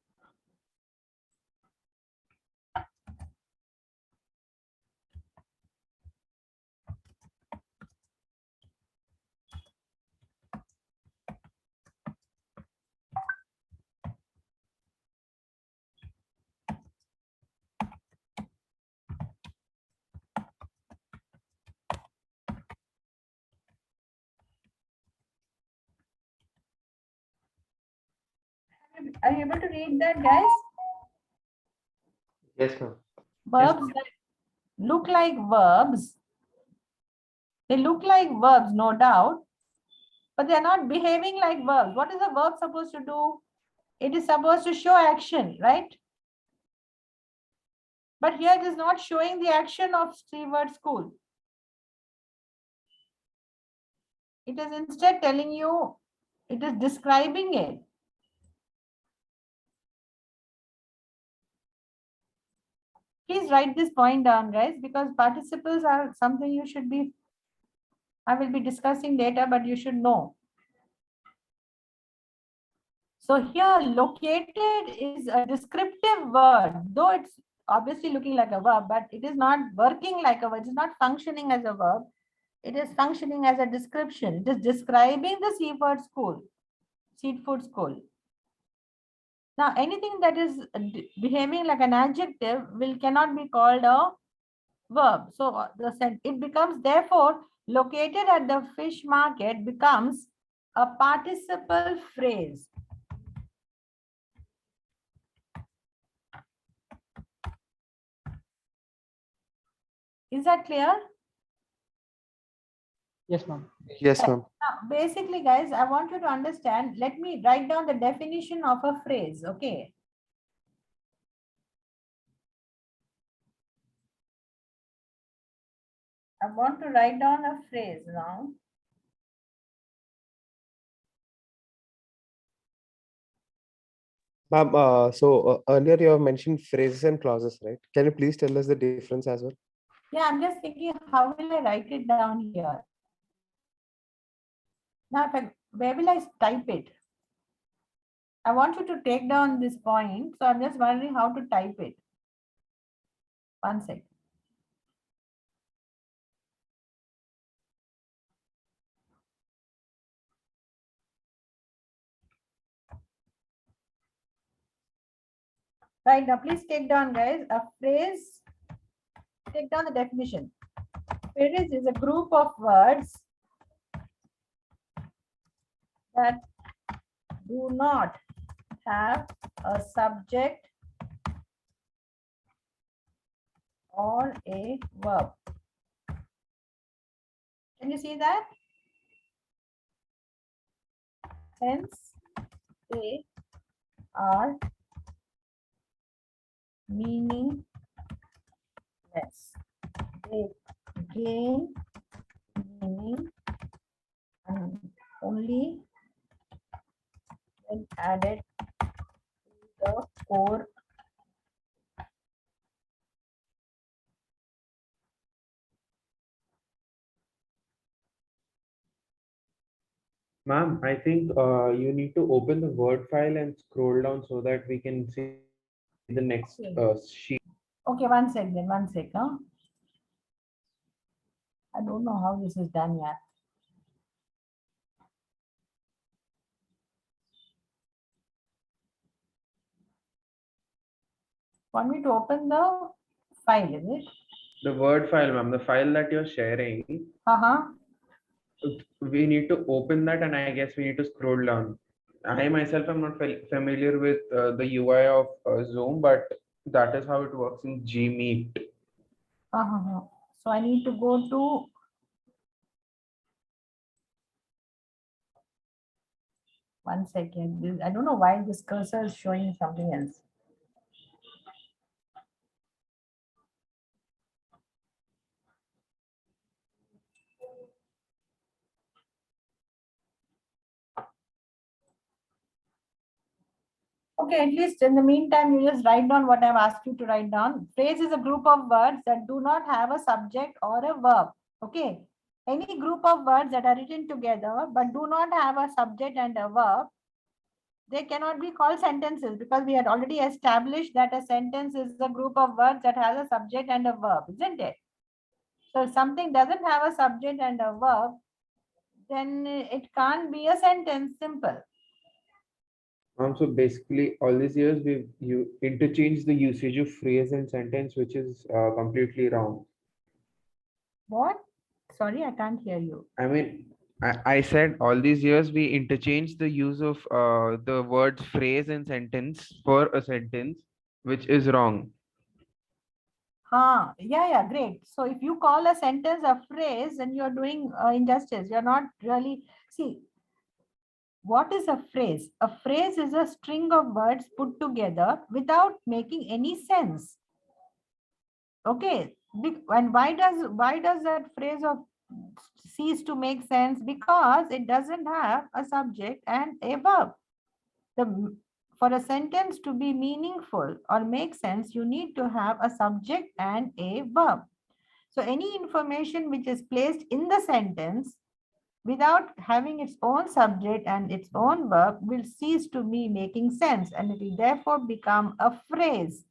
Are you able to read that, guys? Yes, ma'am. Verbs that look like verbs. They look like verbs, no doubt, but they're not behaving like verbs. What is a verb supposed to do? It is supposed to show action, right? But here it is not showing the action of three-word school. It is instead telling you, it is describing it. Please write this point down, guys, because participles are something you should be, I will be discussing later, but you should know. So here, located is a descriptive word, though it's obviously looking like a verb, but it is not working like a verb. It is not functioning as a verb. It is functioning as a description. It is describing the seafood school. Now, anything that is behaving like an adjective cannot be called a verb. So it becomes, therefore, located at the fish market becomes a participle phrase. Is that clear? Yes, ma'am. Yes, ma'am. Now, basically, guys, I want you to understand. Let me write down the definition of a phrase. Okay. I want to write down a phrase now. Ma'am, earlier you have mentioned phrases and clauses, right? Can you please tell us the difference as well? Yeah, I'm just thinking, how will I write it down here? Now, where will I type it? I want you to take down this point. So I'm just wondering how to type it. One sec. Right, now please take down, guys, a phrase. Take down the definition. Phrase is a group of words that do not have a subject or a verb. Can you see that? Hence, they are meaningless. They gain meaning only when added to the core. Ma'am, I think you need to open the Word file and scroll down so that we can see the next sheet. Okay, one sec then, one sec. Huh? I don't know how this is done yet. Want me to open the file, is it? The Word file, ma'am, the file that you're sharing, Uh-huh. we need to open that and I guess we need to scroll down. I myself am not familiar with the UI of Zoom, but that is how it works in Gmeet. Uh-huh. So I need to go to one second. I don't know why this cursor is showing something else. Okay, at least in the meantime, you just write down what I've asked you to write down. Phrase is a group of words that do not have a subject or a verb. Okay. Any group of words that are written together but do not have a subject and a verb, they cannot be called sentences because we had already established that a sentence is a group of words that has a subject and a verb, isn't it? So if something doesn't have a subject and a verb, then it can't be a sentence, simple. So basically, all these years you interchanged the usage of phrase and sentence, which is completely wrong. What? Sorry, I can't hear you. I mean, I said all these years we interchange the use of the words phrase and sentence for a sentence, which is wrong. Yeah, great. So if you call a sentence a phrase, then you're doing injustice. You're not really, see, what is a phrase? A phrase is a string of words put together without making any sense. Okay, and why does that phrase of cease to make sense? Because it doesn't have a subject and a verb. For a sentence to be meaningful or make sense, you need to have a subject and a verb. So any information which is placed in the sentence without having its own subject and its own verb will cease to be making sense, and it will therefore become a phrase.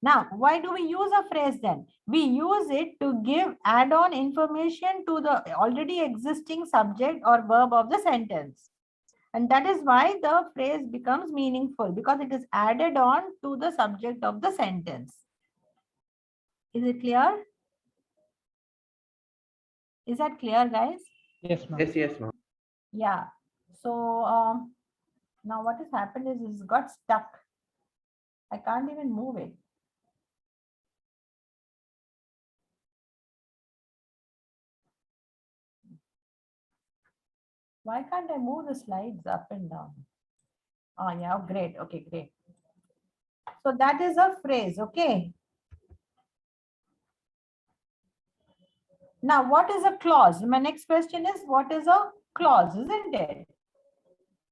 Now, why do we use a phrase then? We use it to give add-on information to the already existing subject or verb of the sentence. And that is why the phrase becomes meaningful, because it is added on to the subject of the sentence. Is it clear? Is that clear, guys? Yes, ma'am. Yes, ma'am. Yeah. So now what has happened is it's got stuck. I can't even move it. Why can't I move the slides up and down? Oh, yeah, great. Okay, great. So that is a phrase, okay? Now, what is a clause? My next question is, what is a clause, isn't it?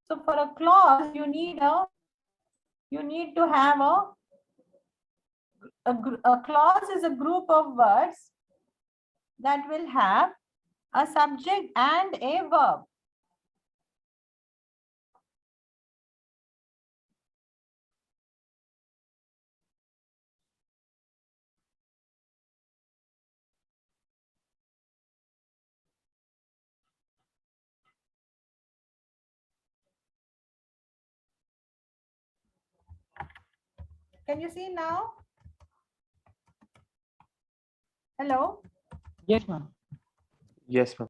So for a clause, you need to have a clause is a group of words that will have a subject and a verb. Can you see now? Hello? Yes, ma'am. Yes, ma'am.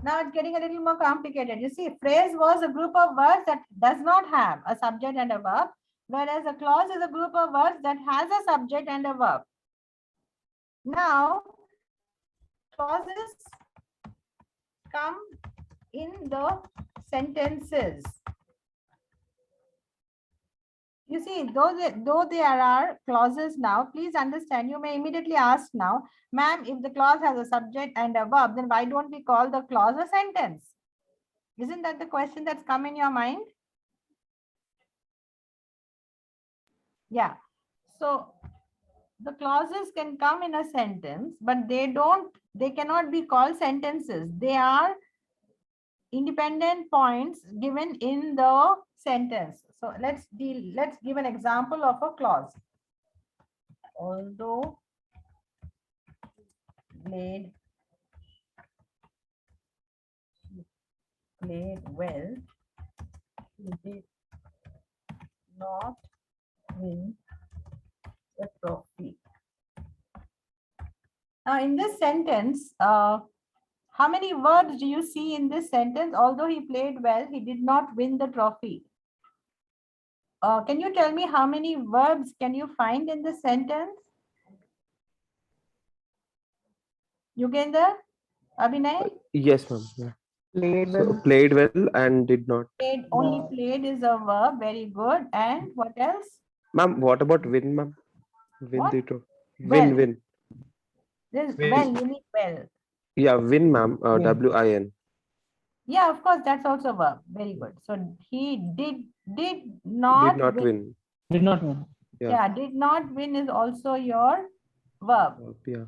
Now it's getting a little more complicated. You see, phrase was a group of words that does not have a subject and a verb, whereas a clause is a group of words that has a subject and a verb. Now, clauses come in the sentences. You see, though there are clauses now, please understand, you may immediately ask now, ma'am, if the clause has a subject and a verb, then why don't we call the clause a sentence? Isn't that the question that's come in your mind? Yeah. So the clauses can come in a sentence, but they cannot be called sentences. They are independent points given in the sentence. So let's give an example of a clause. Although played well, he did not win the trophy. Now in this sentence, how many words do you see in this sentence? Although he played well, he did not win the trophy. Can you tell me how many verbs can you find in the sentence? Yugender? Abhinay? Yes, ma'am. Yeah. Played So well. played well and did not. Only Yeah. played is a verb. Very good. And what else? Ma'am, what about win, ma'am? Win What? the trophy. Well. Win. This Win. well, you need well. Yeah, win, ma'am. Win. W-I-N. Yeah, of course, that's also a verb. Very good. So he did Did not not win. win. Did not win. Yeah, did not win is also your verb. Yeah.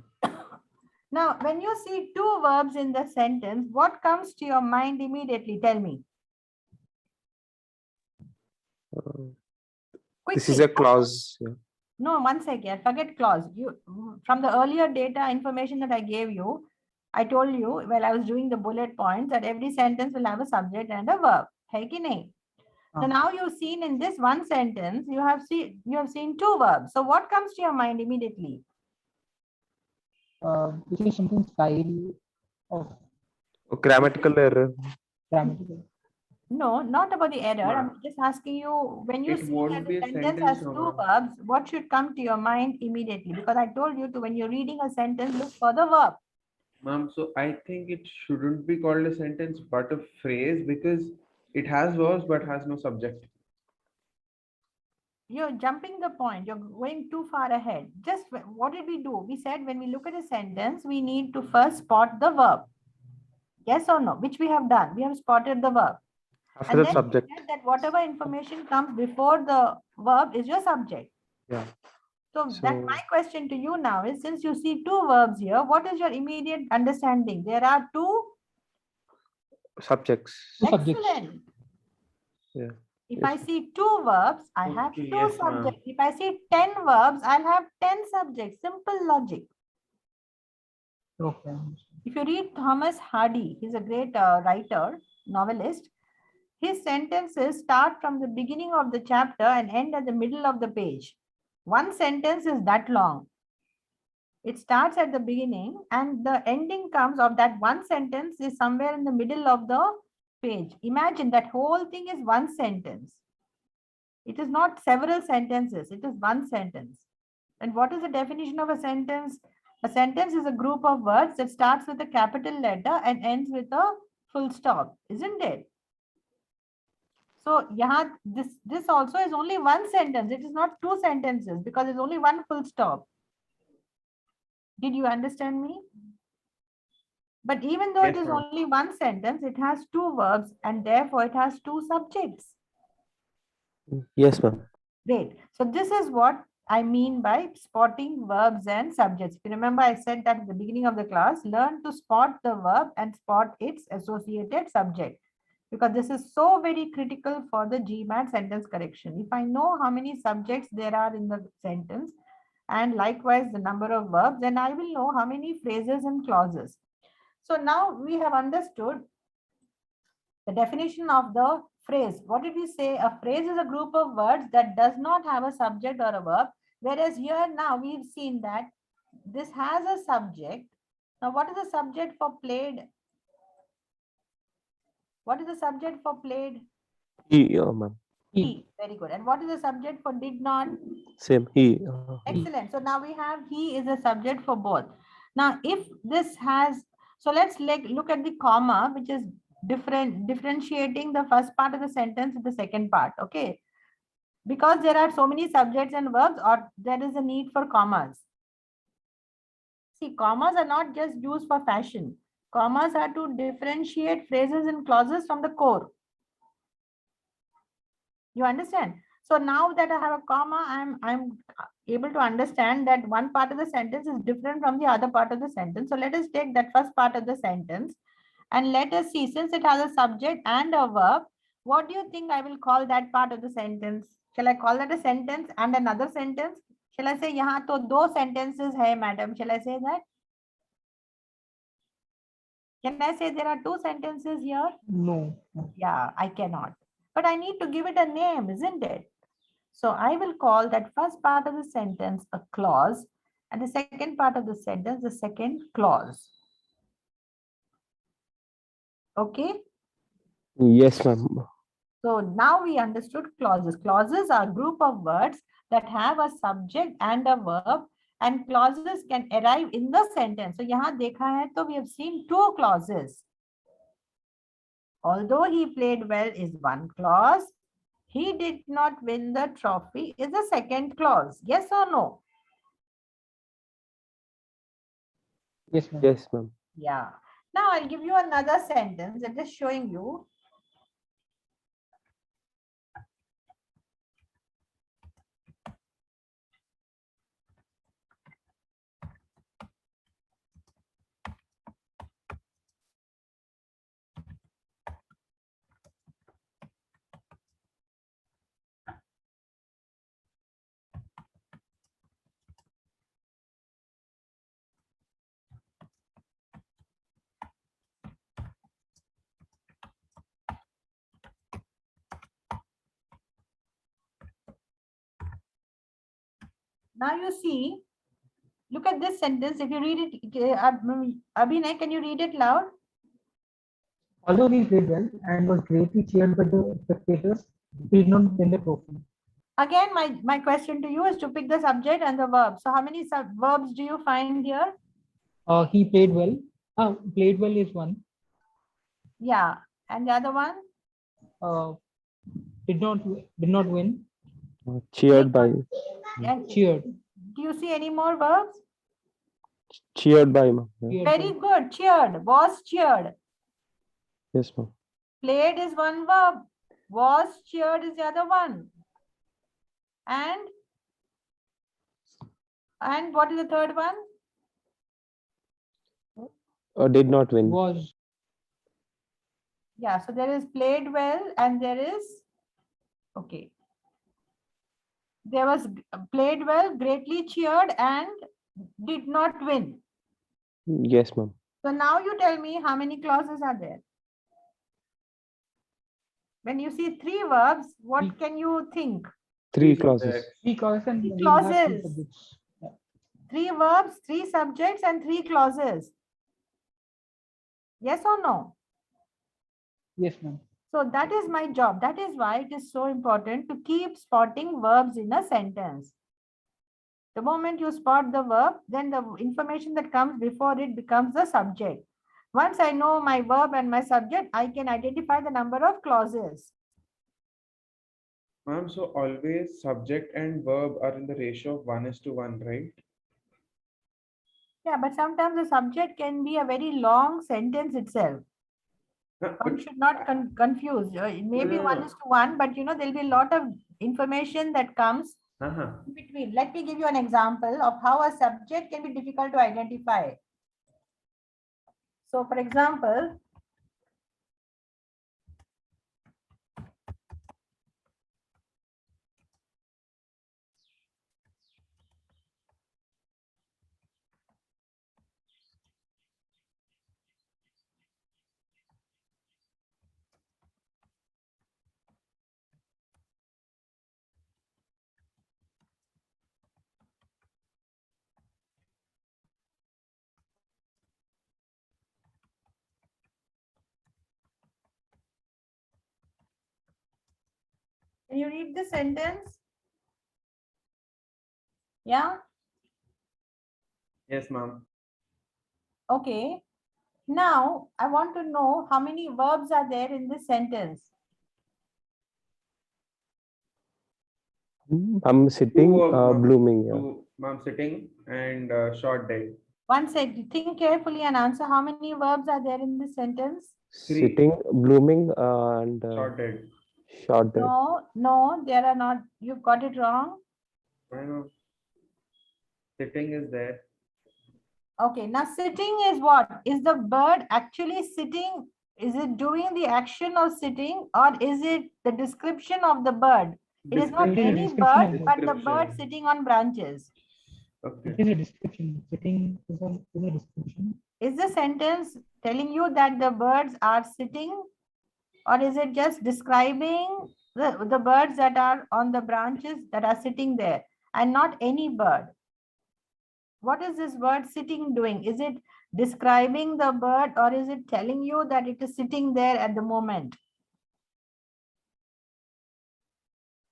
Now, when you see two verbs in the sentence, what comes to your mind immediately? Tell me. This is Quickly. a clause. Yeah. No, one second. Forget clause. You from the earlier data information that I gave you, I told you while I was doing the bullet points that every sentence will have a subject and a verb. Hai ki nahi? So now you've seen in this one sentence, you have seen two verbs. So what comes to your mind immediately? This is something style of Grammatical error. grammatical. No, not about the error. No. I'm just asking you, when you It see won't that be the a sentence sentence, has no, two ma'am. verbs, what should come to your mind immediately? Because I told you to, when you're reading a sentence, look for the verb. Ma'am, so I think it shouldn't be called a sentence but a phrase because it has verbs but has no subject. You're jumping the point. You're going too far ahead. Just what did we do? We said when we look at a sentence, we need to first spot the verb. Yes or no? Which we have done. We have spotted the verb. After And the then subject. we said that whatever information comes before the verb is your subject. Yeah. So that my question to you now is, since you see two verbs here, what is your immediate understanding? There are two Subjects. Two subjects. excellent. Yeah. If I see two verbs, I have Okay, two yes, ma'am. subjects. If I see 10 verbs, I'll have 10 subjects. Simple logic. Okay. If you read Thomas Hardy, he's a great writer, novelist. His sentences start from the beginning of the chapter and end at the middle of the page. One sentence is that long. It starts at the beginning and the ending comes of that one sentence is somewhere in the middle of the page. Imagine that whole thing is one sentence. It is not several sentences. It is one sentence. And what is the definition of a sentence? A sentence is a group of words that starts with a capital letter and ends with a full stop, isn't it? So this also is only one sentence. It is not two sentences because it's only one full stop. Did you understand me? But even though it Yes, is ma'am. only one sentence, it has two verbs and therefore it has two subjects. Yes, ma'am. Great. So this is what I mean by spotting verbs and subjects. If you remember, I said that at the beginning of the class, learn to spot the verb and spot its associated subject, because this is so very critical for the GMAT sentence correction. If I know how many subjects there are in the sentence and likewise the number of verbs, then I will know how many phrases and clauses. So now we have understood the definition of the phrase. What did we say? A phrase is a group of words that does not have a subject or a verb. Whereas here now we've seen that this has a subject. Now what is the subject for played? What is the subject for played? He, ma'am. He. Very good. And what is the subject for did not? Same. He. Excellent. So now we have he is a subject for both. Now if this has, so let's look at the comma, which is differentiating the first part of the sentence with the second part. Okay. Because there are so many subjects and verbs, or there is a need for commas. See, commas are not just used for fashion. Commas are to differentiate phrases and clauses from the core. You understand? So now that I have a comma, I'm able to understand that one part of the sentence is different from the other part of the sentence. So let us take that first part of the sentence and let us see, since it has a subject and a verb, what do you think I will call that part of the sentence? Shall I call that a sentence and another sentence? Shall I say, yahan to do sentences hai, madam? Shall I say that? Can I say there are two sentences here? No. Yeah, I cannot. But I need to give it a name, isn't it? So I will call that first part of the sentence a clause and the second part of the sentence the second clause. Okay. Yes, ma'am. So now we understood clauses. Clauses are a group of words that have a subject and a verb, and clauses can arrive in the sentence. So yahan dekha hai, so we have seen two clauses. Although he played well is one clause. He did not win the trophy is the second clause. Yes or no? Yes, ma'am. Yes, ma'am. Yeah. Now I'll give you another sentence. I'm just showing you. Now you see, look at this sentence. If you read it, Abhinay, can you read it loud? Although he played well and was greatly cheered by the spectators, he did not win the trophy. Again, my question to you is to pick the subject and the verb. So how many verbs do you find here? He played well. Played well is one. Yeah. And the other one? Uh, did not win. Cheered by. And Cheered. do you see any more verbs? Cheered by, ma'am. Cheered Very by. good. Cheered. Was cheered. Yes, ma'am. Played is one verb. Was cheered is the other one. And what is the third one? Did not win. Was. Yeah, so there is played well and there is, okay. There was played well, greatly cheered and did not win. Yes, ma'am. So now you tell me how many clauses are there? When you see three verbs, what can you think? Three clauses. Three clauses and Three we will have three clauses. subjects. Yeah. Three verbs, three subjects and three clauses. Yes or no? Yes, ma'am. So that is my job. That is why it is so important to keep spotting verbs in a sentence. The moment you spot the verb, then the information that comes before it becomes the subject. Once I know my verb and my subject, I can identify the number of clauses. Ma'am, so always subject and verb are in the ratio of 1:1, right? Yeah, but sometimes the subject can be a very long sentence itself. Huh, One but should not confuse. It may be no, one no. is to one, but there'll be a lot of information that comes Uh-huh. in between. Let me give you an example of how a subject can be difficult to identify. So, for example, can you read the sentence? Yeah. Yes, ma'am. Okay. Now, I want to know how many verbs are there in this sentence. I'm Two sitting, verbs, ma'am. blooming. Yeah. Two, ma'am, sitting and short dead. One sec, think carefully and answer how many verbs are there in this sentence. Three. Sitting, blooming, and Short dead. short dead. No, there are not. You've got it wrong. Why not? Sitting is there. Okay, now sitting is what? Is the bird actually sitting? Is it doing the action of sitting, or is it the description of the bird? It is not It is a any description bird, of bird. but the bird Description. sitting on branches. It Okay. is a description. Sitting is a description. Is the sentence telling you that the birds are sitting, or is it just describing the birds that are on the branches that are sitting there and not any bird? What is this bird sitting doing? Is it describing the bird, or is it telling you that it is sitting there at the moment?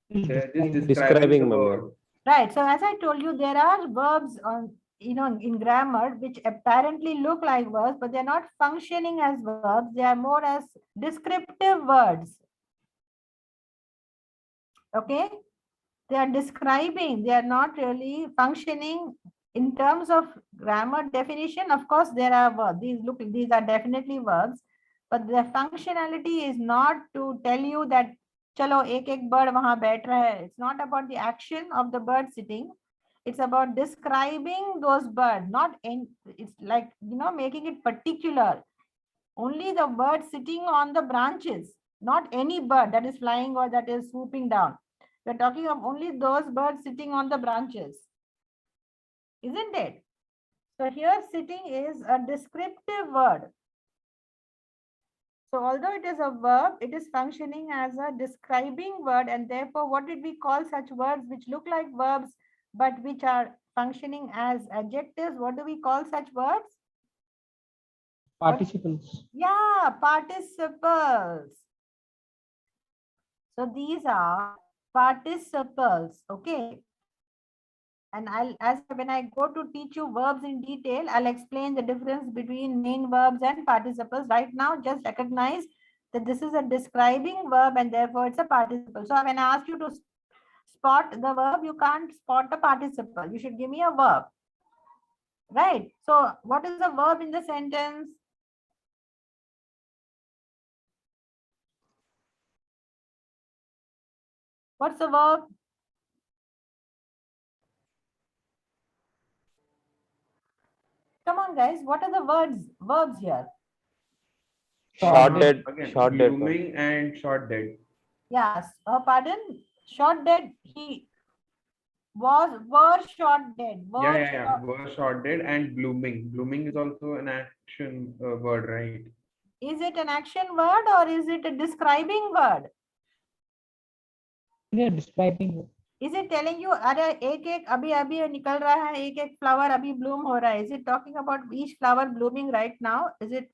It is They're just describing. describing the Describing, ma'am. Yeah. bird. Right. So as I told you, there are verbs on, in grammar which apparently look like verbs, but they're not functioning as verbs. They are more as descriptive words. Okay. They are describing, they are not really functioning in terms of grammar definition. Of course, there are verbs. These are definitely verbs, but their functionality is not to tell you that chalo ek bird wahan baith raha hai. It's not about the action of the bird sitting. It's about describing those birds, not in, it's like, making it particular. Only the bird sitting on the branches, not any bird that is flying or that is swooping down. We're talking of only those birds sitting on the branches, isn't it? So here sitting is a descriptive word. So although it is a verb, it is functioning as a describing word, and therefore what did we call such words which look like verbs but which are functioning as adjectives? What do we call such words? Participles. Yeah, participles. So these are participles, okay? And when I go to teach you verbs in detail, I'll explain the difference between main verbs and participles. Right now, just recognize that this is a describing verb and therefore it's a participle. So when I ask you to spot the verb, you can't spot the participle. You should give me a verb, right? So what is the verb in the sentence? What's the verb? Come on, guys. What are the verbs here? Short Dead. dead, Again, short dead, ma'am. blooming and short dead. Yes. Pardon. Short dead. He were short dead. Yeah. Were short dead and blooming. Blooming is also an action word, right? Is it an action word or is it a describing word? They are describing. Is it telling you अरे एक अभी निकल रहा है एक flower अभी bloom हो रहा है? Is it talking about each flower blooming right now? Is it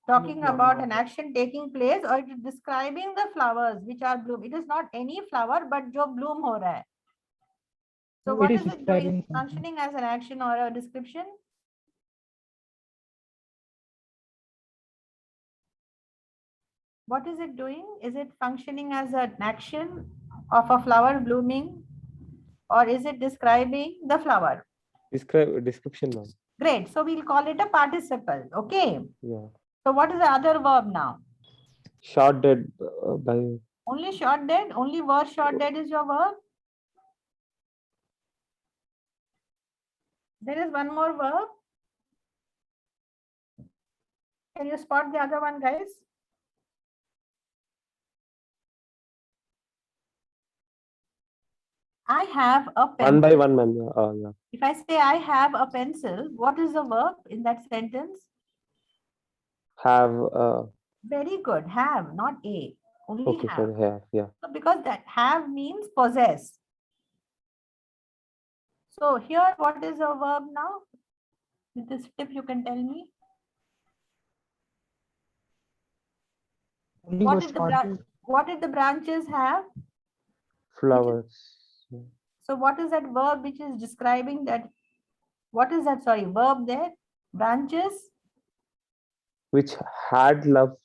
talking No, about no. an action taking place, or it is describing the flowers which are bloom? It is not any flower but जो bloom हो रहा है. So It what is is it doing? describing something. Functioning as an action or a description? What is it doing? Is it functioning as an action of a flower blooming, or is it describing the flower? Description, ma'am. Great. So we'll call it a participle. Okay. Yeah. So what is the other verb now? Shot dead by Only shot dead? Only word shot dead is your verb? There is one more verb. Can you spot the other one, guys? I have a pencil. one by one, ma'am. Yeah. Yeah. If I say I have a pencil, what is the verb in that sentence? Have Very good. Have, not a. Only okay, have. sorry, have, yeah. So because that have means possess. So here, what is a verb now? With this tip, you can tell me. Only What was did the short. what did the branches have? Flowers. So what is that verb which is describing that? What is that? Sorry, verb there. Branches. Which had love.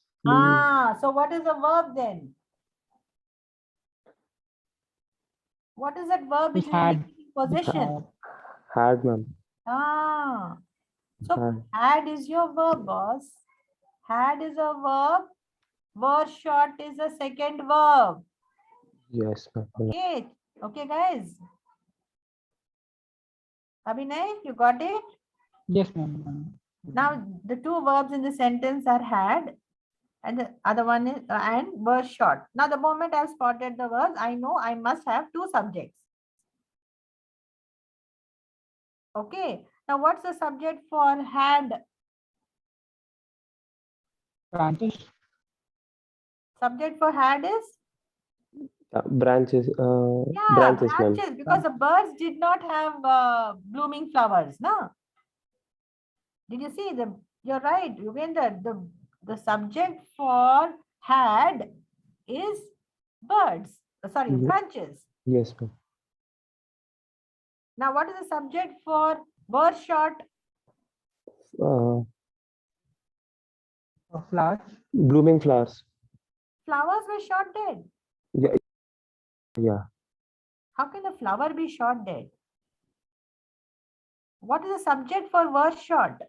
So what is the verb then? What is that verb which Which is had indicating possession? Had, ma'am. So Had. had is your verb, boss. Had is a verb. Were short is a second verb. Yes, ma'am. Okay, okay, guys. Abhinay, you got it? Yes, ma'am. Now the two verbs in the sentence are had, and the other one is and were short. Now the moment I've spotted the verbs, I know I must have two subjects. Okay. Now what's the subject for had? Branches. Subject for had is? Branches. Yeah, Branches, ma'am. branches, because the birds did not have blooming flowers, no? Did you see the? You're right, Yugender. The subject for had is birds. Sorry, Yeah. branches. Yes, ma'am. Now, what is the subject for were short? Flowers. Blooming flowers. Flowers were short dead. Yeah. Yeah. How can the flower be short dead? What is the subject for were short?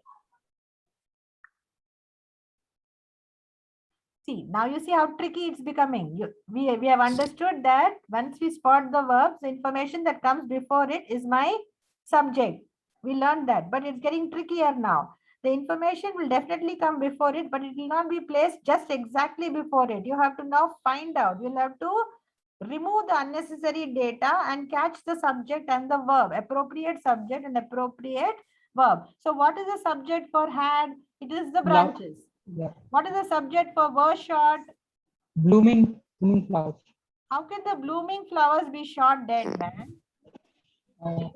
See, now you see how tricky it's becoming. We have understood that once we spot the verbs, the information that comes before it is my subject. We learned that, but it's getting trickier now. The information will definitely come before it, but it will not be placed just exactly before it. You have to now find out. You'll have to remove the unnecessary data and catch the subject and the verb, appropriate subject and appropriate verb. So what is the subject for had? It is the branches. Yeah. What is the subject for were short? Blooming flowers. How can the blooming flowers be short dead, man?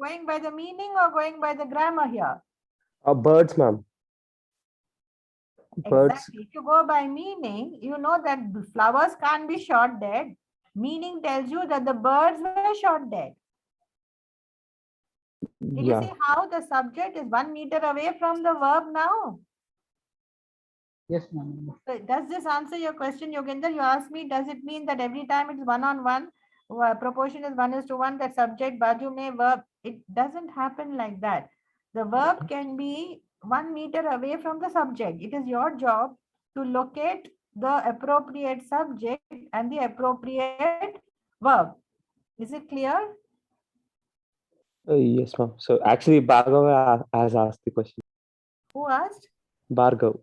Going by the meaning or going by the grammar here? Birds, ma'am. Birds. Exactly. If you go by meaning, you know that flowers can't be short dead. Meaning tells you that the birds were short dead. Did you see how the subject is 1 meter away from the verb now? Yes, ma'am. So does this answer your question, Yogender? You asked me, does it mean that every time it's one-on-one, proportion is 1:1, that subject, baju mein, verb? It doesn't happen like that. The verb can be 1 meter away from the subject. It is your job to locate the appropriate subject and the appropriate verb. Is it clear? Yes, ma'am. So actually, Bhargav has asked the question. Who asked? Bhargav.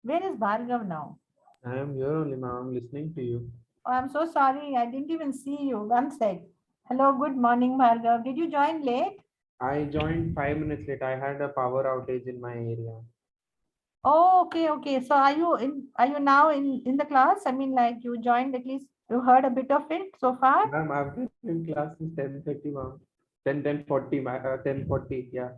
Where is Bhargav now? I am here only, ma'am. I'm listening to you. Oh, I'm so sorry. I didn't even see you. One sec. Hello, good morning, Bhargav. Did you join late? I joined 5 minutes late. I had a power outage in my area. Oh, okay, okay. So are you now in the class? I mean, like you joined, at least you heard a bit of it so far? Ma'am, I've been in class since 10:30, ma'am. 10:40, 10:40, yeah.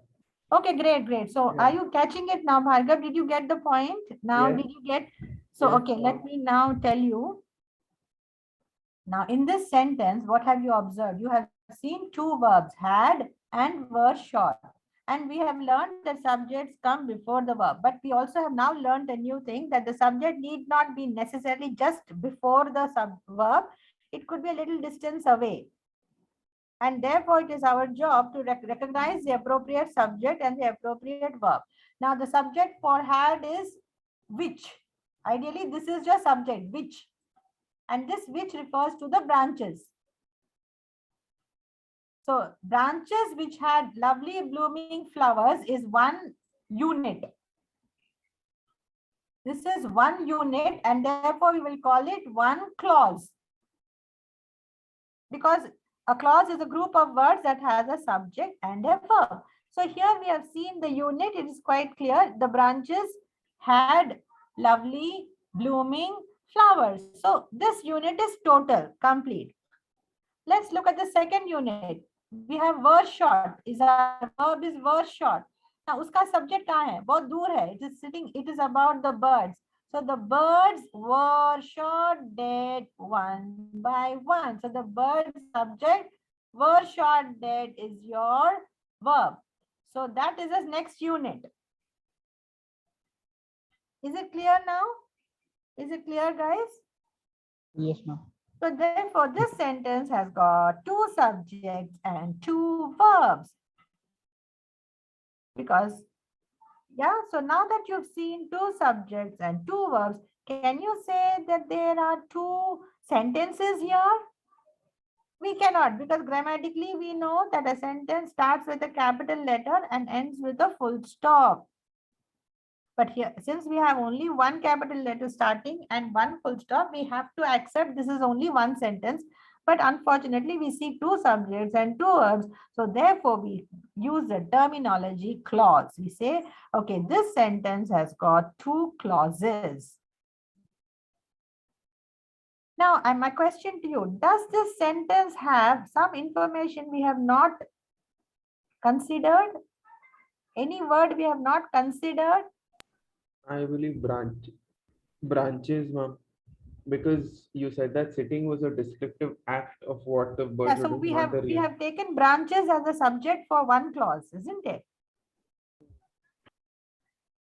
Okay, great, great. So Yeah. are you catching it now, Bhargav? Did you get the point? Now, Yes. did you get? So, Yes, okay, ma'am. let me now tell you. Now, in this sentence, what have you observed? You have seen two verbs, had and were short. And we have learned that subjects come before the verb. But we also have now learned a new thing, that the subject need not be necessarily just before the verb. it could be a little distance away. And therefore, it is our job to recognize the appropriate subject and the appropriate verb. Now, the subject for had is which. Ideally, this is your subject, which. And this which refers to the branches. So, branches which had lovely blooming flowers is one unit. This is one unit, and therefore we will call it one clause. Because a clause is a group of words that has a subject and a verb. So here we have seen the unit. It is quite clear. The branches had lovely blooming flowers. So this unit is total, complete. Let's look at the second unit. We have were short. Is our verb is were short. Now uska subject kahan hai? Bahut dur hai. It is sitting. It is about the birds. So the birds were shot dead one by one. So the bird subject were shot dead is your verb. So that is the next unit. Is it clear now? Is it clear, guys? Yes, ma'am. So therefore, this sentence has got two subjects and two verbs. Because, yeah, so now that you've seen two subjects and two verbs, can you say that there are two sentences here? We cannot, because grammatically we know that a sentence starts with a capital letter and ends with a full stop. But here, since we have only one capital letter starting and one full stop, we have to accept this is only one sentence. But unfortunately, we see two subjects and two verbs. So therefore, we use the terminology clause. We say, okay, this sentence has got two clauses. Now, my question to you, does this sentence have some information we have not considered? Any word we have not considered? I believe branches, ma'am, because you said that sitting was a descriptive act of what the birds Yeah, were so doing, not the we real. have taken branches as a subject for one clause, isn't it?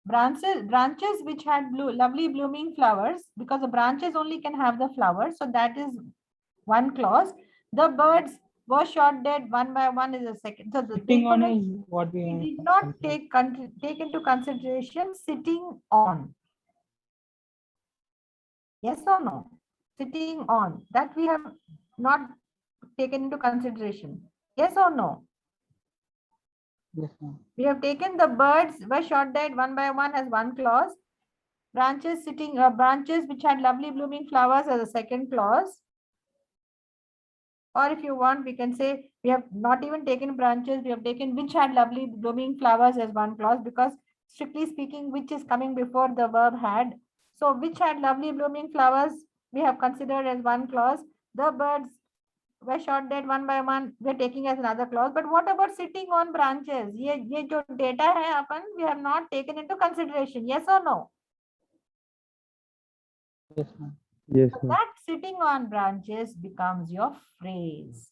Branches which had lovely blooming flowers, because the branches only can have the flowers. So that is one clause. The birds were shot dead one by one is a second. So the Sitting on takeaway, is what we we did not take into consideration sitting on. Yes or no? Sitting on, that we have not taken into consideration. Yes or no? Yes, ma'am. We have taken the birds were shot dead one by one as one clause. Branches branches which had lovely blooming flowers as a second clause. Or if you want, we can say we have not even taken branches, we have taken which had lovely blooming flowers as one clause, because strictly speaking, which is coming before the verb had. So which had lovely blooming flowers, we have considered as one clause. The birds were shot dead one by one, we are taking as another clause. But what about sitting on branches? Ye jo data hai apan, we have not taken into consideration. Yes or no? Yes, ma'am. Yes, So ma'am. that sitting on branches becomes your phrase.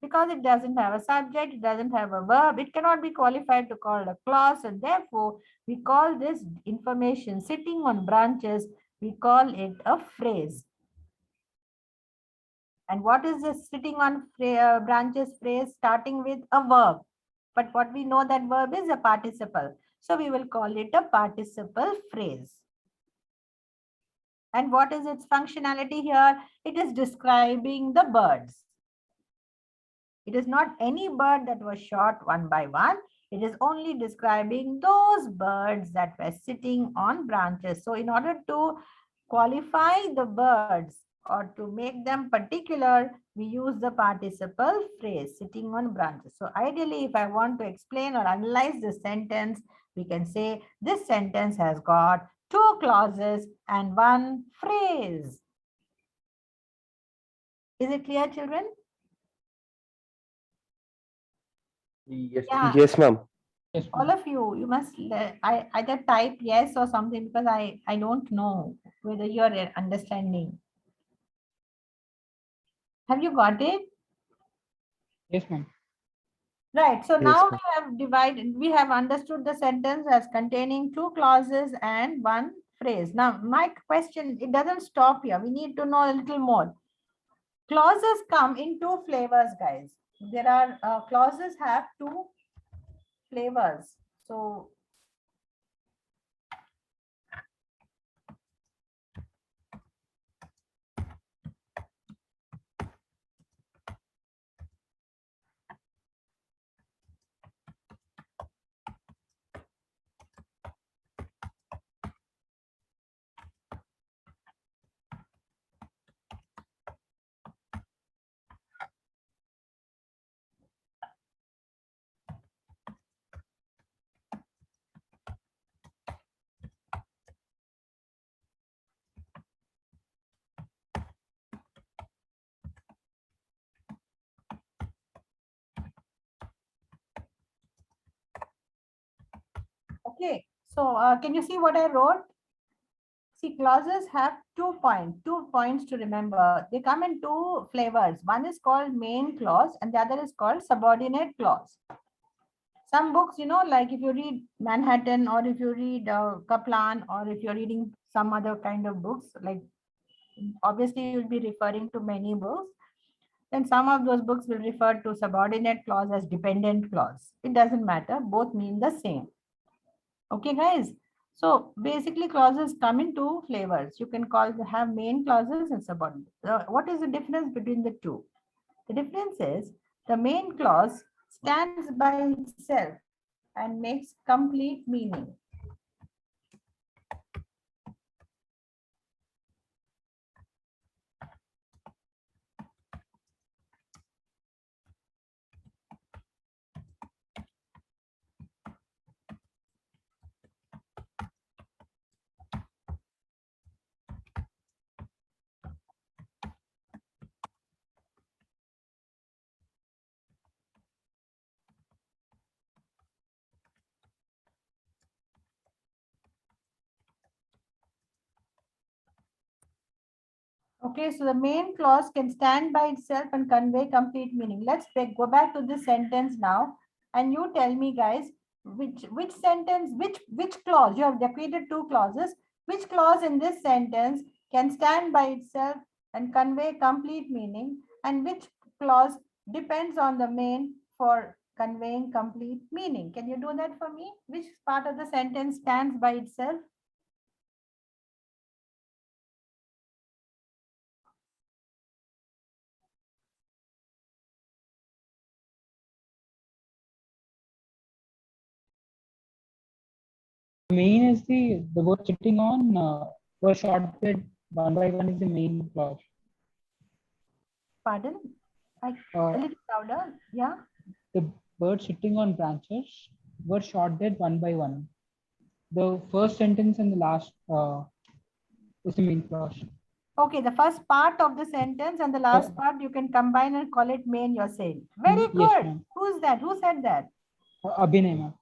Because it doesn't have a subject, it doesn't have a verb, it cannot be qualified to call a clause, and therefore we call this information sitting on branches, we call it a phrase. And what is this sitting on branches phrase? Starting with a verb. But what we know, that verb is a participle. So we will call it a participle phrase. And what is its functionality here? It is describing the birds. It is not any bird that was shot one by one. It is only describing those birds that were sitting on branches. So in order to qualify the birds or to make them particular, we use the participle phrase, sitting on branches. So ideally, if I want to explain or analyze this sentence, we can say this sentence has got two clauses and one phrase. Is it clear, children? Yes, Yeah. Yes, ma'am. Yes, All ma'am. of you, you must either type yes or something, because I don't know whether you are understanding. Have you got it? Yes, ma'am. Right. So Yes, now ma'am. we have understood the sentence as containing two clauses and one phrase. Now, my question, it doesn't stop here. We need to know a little more. Clauses come in two flavors, guys. There are clauses have two flavors. So okay, so can you see what I wrote? See, clauses have 2 points to remember. They come in two flavors. One is called main clause and the other is called subordinate clause. Some books, like if you read Manhattan or if you read Kaplan or if you're reading some other kind of books, like obviously you'll be referring to many books. Then some of those books will refer to subordinate clause as dependent clause. It doesn't matter. Both mean the same. Okay, guys. So basically clauses come in two flavors. You can have main clauses and subordinate. What is the difference between the two? The difference is the main clause stands by itself and makes complete meaning. Okay, so the main clause can stand by itself and convey complete meaning. Let's go back to this sentence now, and you tell me, guys, which sentence, which clause, you have created two clauses, which clause in this sentence can stand by itself and convey complete meaning, and which clause depends on the main for conveying complete meaning. Can you do that for me? Which part of the sentence stands by itself? Main is the word sitting on were shorted one by one is the main clause. Pardon? A little louder. Yeah. The birds sitting on branches were shorted one by one. The first sentence and the last is the main clause. Okay, the first part of the sentence and the last part you can combine and call it main, you're saying. Very good. Yes, Who's that? Who said that? Abhinay, ma'am.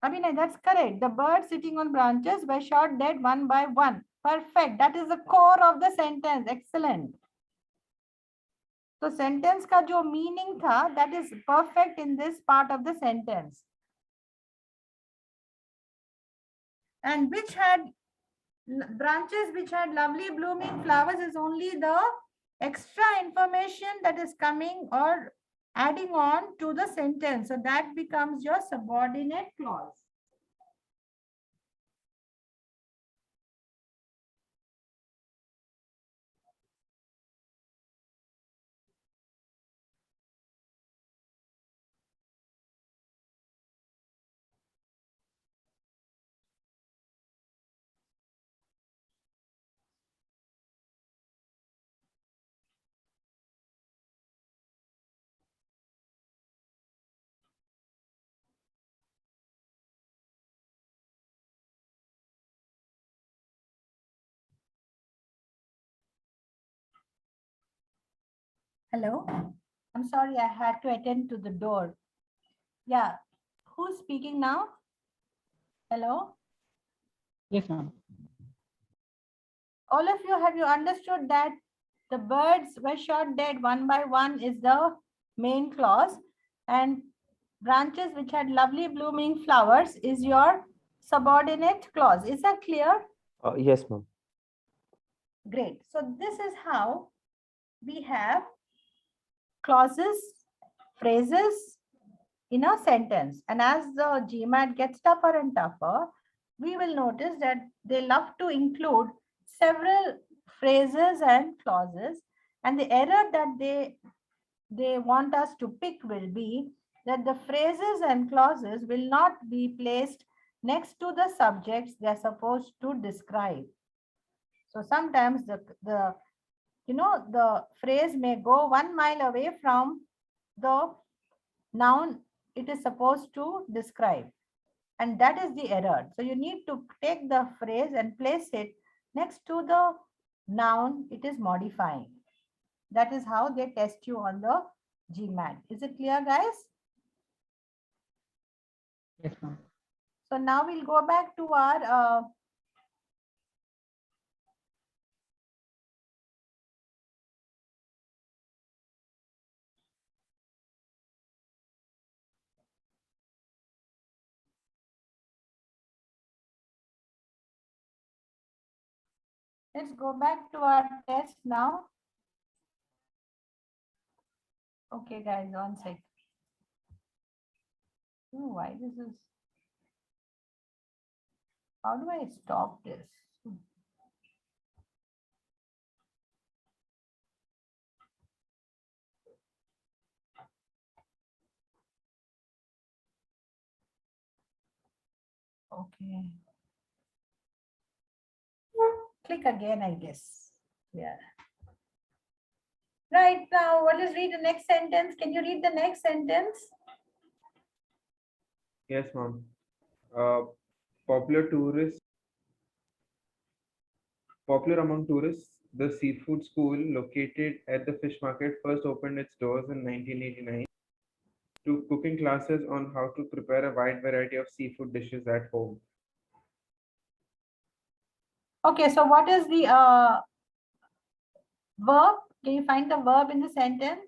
Abhinay, that's correct. The birds sitting on branches were shot dead one by one. Perfect. That is the core of the sentence. Excellent. So sentence ka jo meaning tha, that is perfect in this part of the sentence. And which had branches which had lovely blooming flowers is only the extra information that is coming or adding on to the sentence. So that becomes your subordinate clause. Hello, I'm sorry, I had to attend to the door. Yeah, who's speaking now? Hello? Yes, ma'am. All of you, have you understood that the birds were shot dead one by one is the main clause, and branches which had lovely blooming flowers is your subordinate clause. Is that clear? Yes, ma'am. Great. So this is how we have clauses, phrases in a sentence. And as the Gmat gets tougher and tougher, we will notice that they love to include several phrases and clauses. And the error that they want us to pick will be that the phrases and clauses will not be placed next to the subjects they're supposed to describe. So sometimes the phrase may go 1 mile away from the noun it is supposed to describe. And that is the error. So you need to take the phrase and place it next to the noun it is modifying. That is how they test you on the Gmat. Is it clear, guys? Yes, ma'am. So now we'll go back to our let's go back to our test now. Okay, guys, 1 sec. Oh, why this is, how do I stop this? Okay. Click again, I guess. Yeah. Right now, let us read the next sentence. Can you read the next sentence? Yes, ma'am. Popular tourist, popular among tourists, the seafood school located at the fish market first opened its doors in 1989 to cooking classes on how to prepare a wide variety of seafood dishes at home. Okay, so what is the verb? Can you find the verb in the sentence?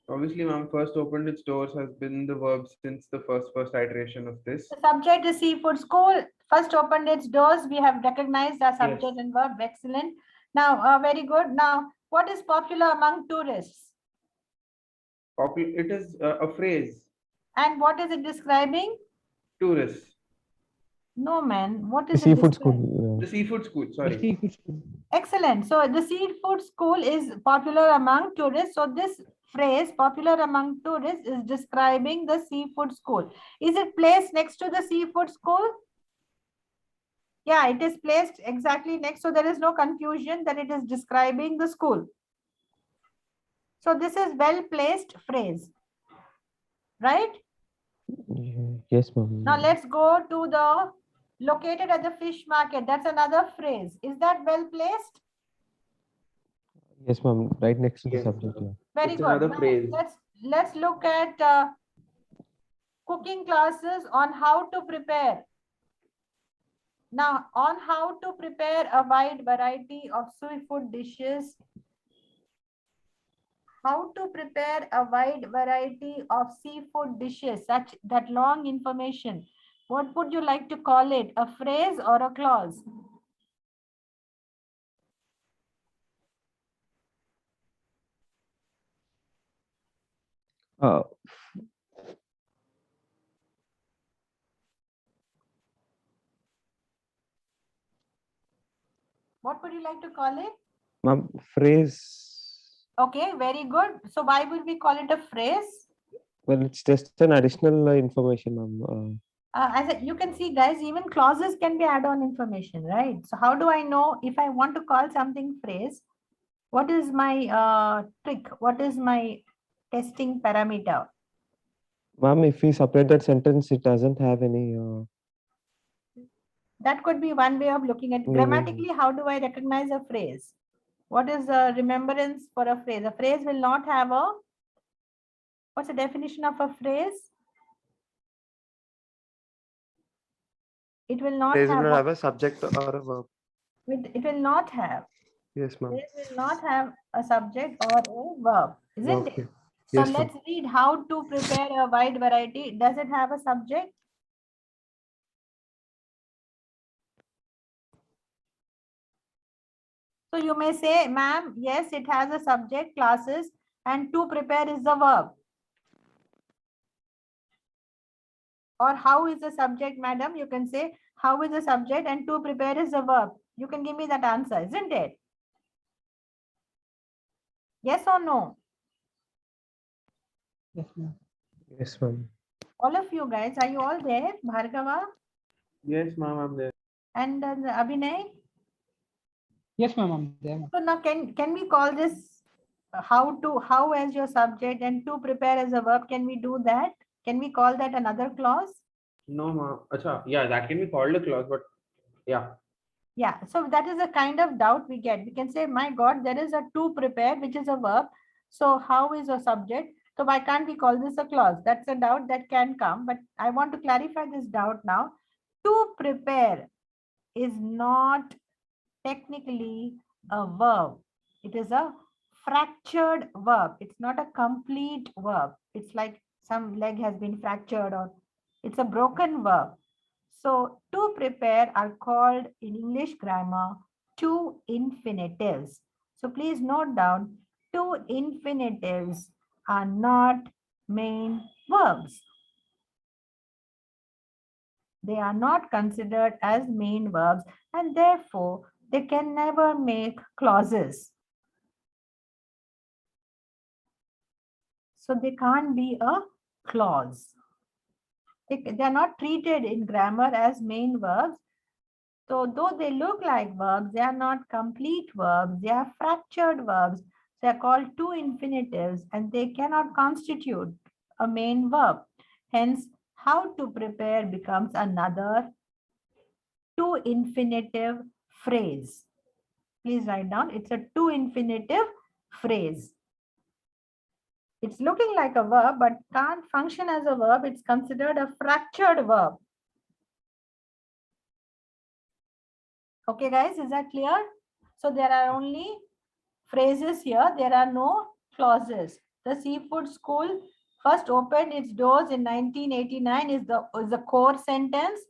Obviously, ma'am, first opened its doors has been the verb since the first iteration of this. The subject is seafood school. First opened its doors. We have recognized our subject and verb. Excellent. Now, very good. Now, what is popular among tourists? It is a phrase. And what is it describing? Tourists. No, man. What The is it seafood describing? school. The seafood school, The sorry. seafood school. Excellent. So the seafood school is popular among tourists. So this phrase, popular among tourists, is describing the seafood school. Is it placed next to the seafood school? Yeah, it is placed exactly next. So there is no confusion that it is describing the school. So this is well placed phrase, right? Yes, ma'am. Now let's go to the located at the fish market. That's another phrase. Is that well placed? Yes, ma'am. Right next to the Yes, subject. ma'am. Yeah. Very It's good. another Now phrase. let's look at cooking classes on how to prepare. Now, on how to prepare a wide variety of seafood dishes. How to prepare a wide variety of seafood dishes, such that long information. What would you like to call it? A phrase or a clause? Uh, What would you like to call it? ma'am, phrase. Okay, very good. So why would we call it a phrase? Well, it's just an additional information, ma'am. You can see, guys, even clauses can be add-on information, right? So how do I know if I want to call something phrase? What is my trick? What is my testing parameter? Ma'am, if we separate that sentence, it doesn't have any. That could be one way of looking at Meaning. grammatically. How do I recognize a phrase? What is the remembrance for a phrase? A phrase will not have a, what's the definition of a phrase? It will not Phrase have, will have a subject or a verb. it will not have. Yes, ma'am. Phrase will not have a subject or a verb, isn't Okay. it? So Yes, ma'am. let's read how to prepare a wide variety. Does it have a subject? So you may say, ma'am, yes, it has a subject, classes, and to prepare is the verb. Or how is the subject, madam? You can say, how is the subject and to prepare is the verb. You can give me that answer, isn't it? Yes or no? Yes, ma'am. Yes, ma'am. All of you guys, are you all there? Bhargava Yes, ma'am, I'm there. and Abhinay? Yes, ma'am. I'm there, ma'am. So now can we call this how as your subject and to prepare as a verb? Can we do that? Can we call that another clause? No, ma'am. Acha, yeah, that can be called a clause, but yeah. Yeah, so that is a kind of doubt we get. We can say, my God, there is a to prepare, which is a verb. So how is a subject? So why can't we call this a clause? That's a doubt that can come, but I want to clarify this doubt now. To prepare is not technically a verb. It is a fractured verb. It's not a complete verb. It's like some leg has been fractured or it's a broken verb. So to prepare are called in English grammar two infinitives. So please note down, two infinitives are not main verbs. They are not considered as main verbs and therefore they can never make clauses. So they can't be a clause. They are not treated in grammar as main verbs. So though they look like verbs, they are not complete verbs. They are fractured verbs. They are called two infinitives and they cannot constitute a main verb. Hence, how to prepare becomes another two infinitive phrase. Please write down, it's a two infinitive phrase. It's looking like a verb, but can't function as a verb. It's considered a fractured verb. Okay, guys, is that clear? So there are only phrases here. There are no clauses. The seafood school first opened its doors in 1989 is the core sentence.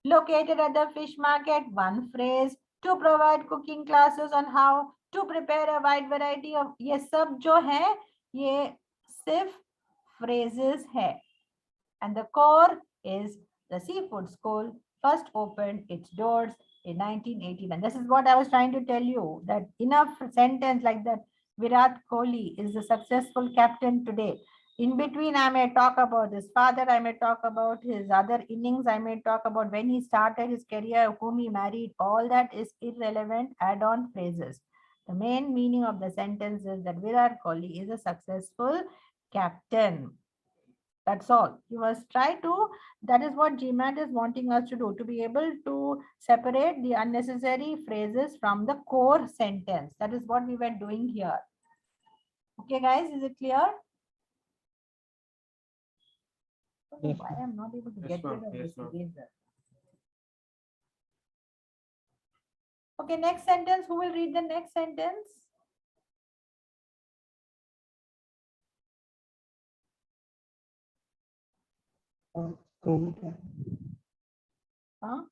Located at the fish market, one phrase. To provide cooking classes on how to prepare a wide variety of, ये सब जो है ये सिर्फ phrases है. And the core is the seafood school first opened its doors in 1989. This is what I was trying to tell you, that enough sentence like that. Virat Kohli is the successful captain today. In between, I may talk about his father, I may talk about his other innings, I may talk about when he started his career, whom he married. All that is irrelevant add-on phrases. The main meaning of the sentence is that Virat Kohli is a successful captain. That's all. You must try to, that is what Gmat is wanting us to do, to be able to separate the unnecessary phrases from the core sentence. That is what we were doing here. Okay, guys, is it clear? Yes, Why ma'am. I'm not able to Yes, get rid ma'am. of Yes, this ma'am. eraser. Okay, next sentence. Who will read the next sentence? Okay. Huh?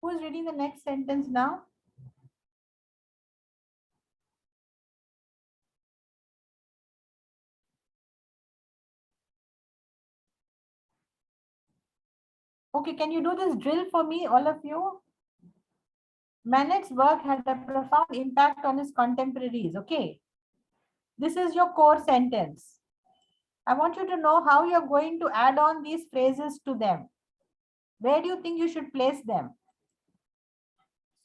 Who is reading the next sentence now? Okay, can you do this drill for me, all of you? Manet's work had a profound impact on his contemporaries. Okay, this is your core sentence. I want you to know how you're going to add on these phrases to them. Where do you think you should place them?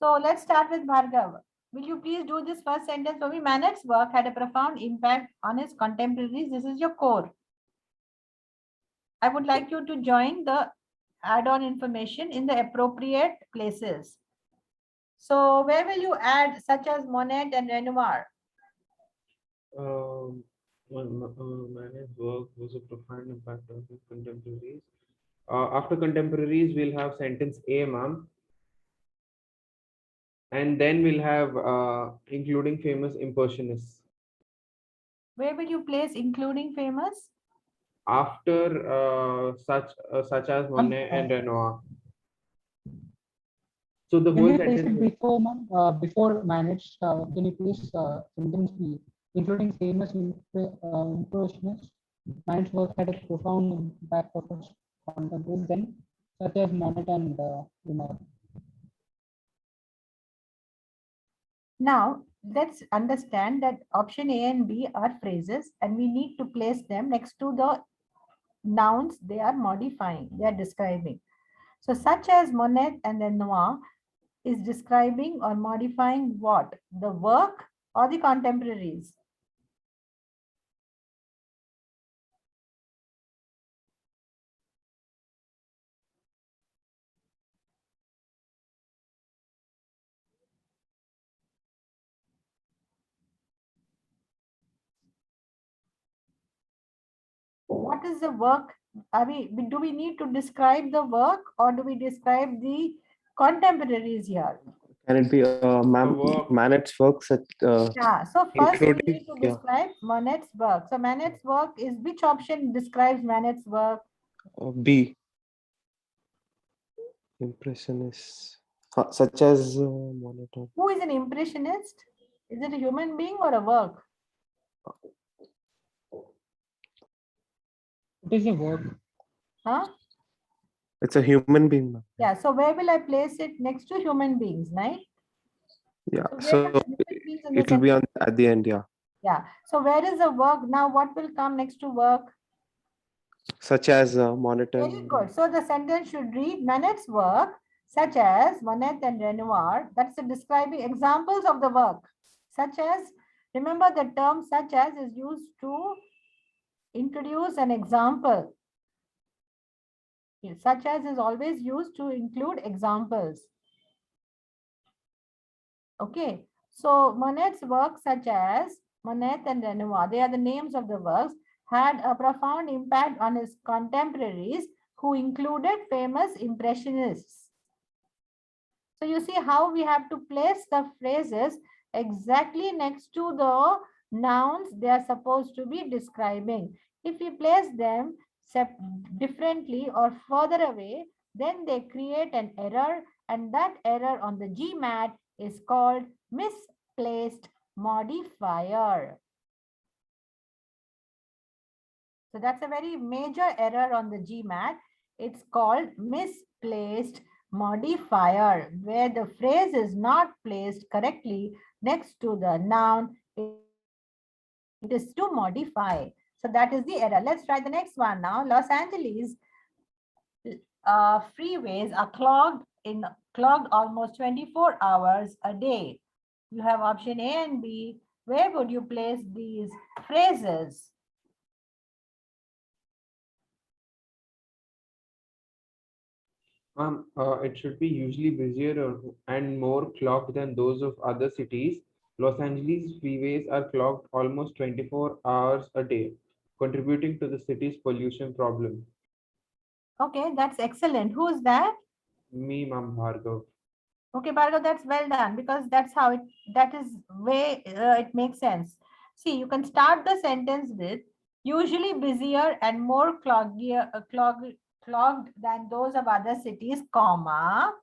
So let's start with Bhargav. Will you please do this first sentence for me? Manet's work had a profound impact on his contemporaries. This is your core. I would like you to join the add-on information in the appropriate places. So where will you add such as Monet and Renoir? Man's work was a profound impact on his contemporaries. After contemporaries, we'll have sentence A, ma'am. And then we'll have including famous impressionists. Where will you place including famous? after such as Monet and Renoir. So the Can whole we place sentence it before, ma'am? Before managed, can you please sentence B, including famous impressionists, managed work had a profound impact on its contemporaries then, such as Monet and Renoir. Now, let's understand that option A and B are phrases and we need to place them next to the nouns they are modifying, they are describing. So such as Monet and Renoir is describing or modifying what? The work or the contemporaries? What is the work? I mean, do we need to describe the work or do we describe the contemporaries here? Can it be work. Manet's works at Yeah, so first we including need to describe Monet's work. So Monet's work is which option describes Monet's work? B, impressionists, such as Monet. Who is an impressionist? Is it a human being or a work? It is a work. Huh? It's a human being, ma'am. Yeah, so where will I place it next to human beings, right? Yeah, So where so are human beings in the it will be sentence? on at the end. Yeah, Yeah, so where is the work? Now what will come next to work? such as Monet Very and good. So the sentence should read Manet's work, such as Monet and Renoir. That's the describing examples of the work. Such as, remember the term such as is used to introduce an example. Such as is always used to include examples. Okay. So Monet's work such as Monet and Renoir, they are the names of the works, had a profound impact on his contemporaries who included famous impressionists. So you see how we have to place the phrases exactly next to the nouns they are supposed to be describing. If we place them differently or further away, then they create an error, and that error on the GMAT is called misplaced modifier. So that's a very major error on the GMAT. It's called misplaced modifier, where the phrase is not placed correctly next to the noun. It is to modify. So that is the error. Let's try the next one now. Los Angeles freeways are clogged almost 24 hours a day. You have option A and B. Where would you place these phrases? It should be usually busier and more clogged than those of other cities. Los Angeles freeways are clogged almost 24 hours a day, contributing to the city's pollution problem. Okay, that's excellent. Who's that? Me, Mam Bhargav. Okay, Bhargav, that's well done because that's how that is way it makes sense. See, you can start the sentence with usually busier and more clogged than those of other cities, comma.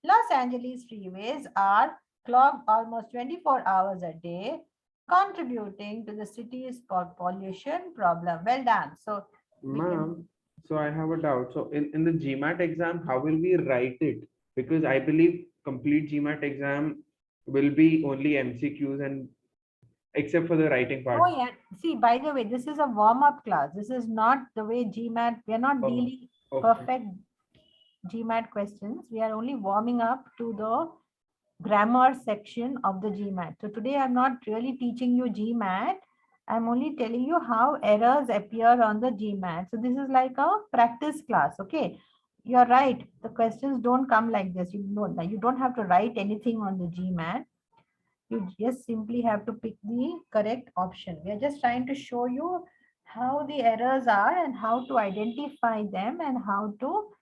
Los Angeles freeways are clogged almost 24 hours a day, contributing to the city's pollution problem. Well done. So we can. Ma'am, so I have a doubt. So in the GMAT exam, how will we write it? Because I believe complete GMAT exam will be only MCQs and except for the writing part. Oh, yeah. See, by the way, this is a warm-up class. This is not the way GMAT, we are not Oh, dealing okay. perfect GMAT questions. We are only warming up to the grammar section of the GMAT. So today I'm not really teaching you GMAT. I'm only telling you how errors appear on the GMAT. So this is like a practice class. Okay. You're right. The questions don't come like this. You don't have to write anything on the GMAT. You just simply have to pick the correct option. We are just trying to show you how the errors are and how to identify them and how to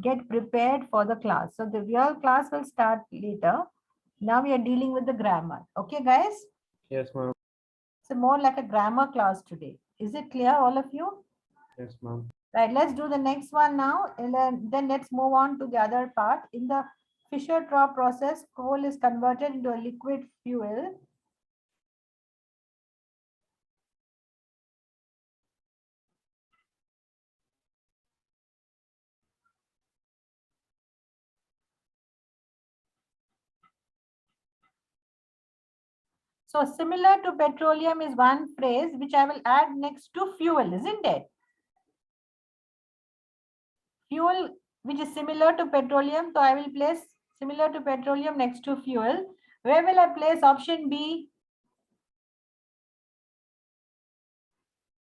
get prepared for the class. So the real class will start later. Now we are dealing with the grammar. Okay, guys? Yes, ma'am. So more like a grammar class today. Is it clear, all of you? Yes, ma'am. Right, let's do the next one now. And then let's move on to the other part. In the Fischer-Tropsch process, coal is converted into a liquid fuel. So similar to petroleum is one phrase which I will add next to fuel, isn't it? Fuel which is similar to petroleum. So I will place similar to petroleum next to fuel. Where will I place option B?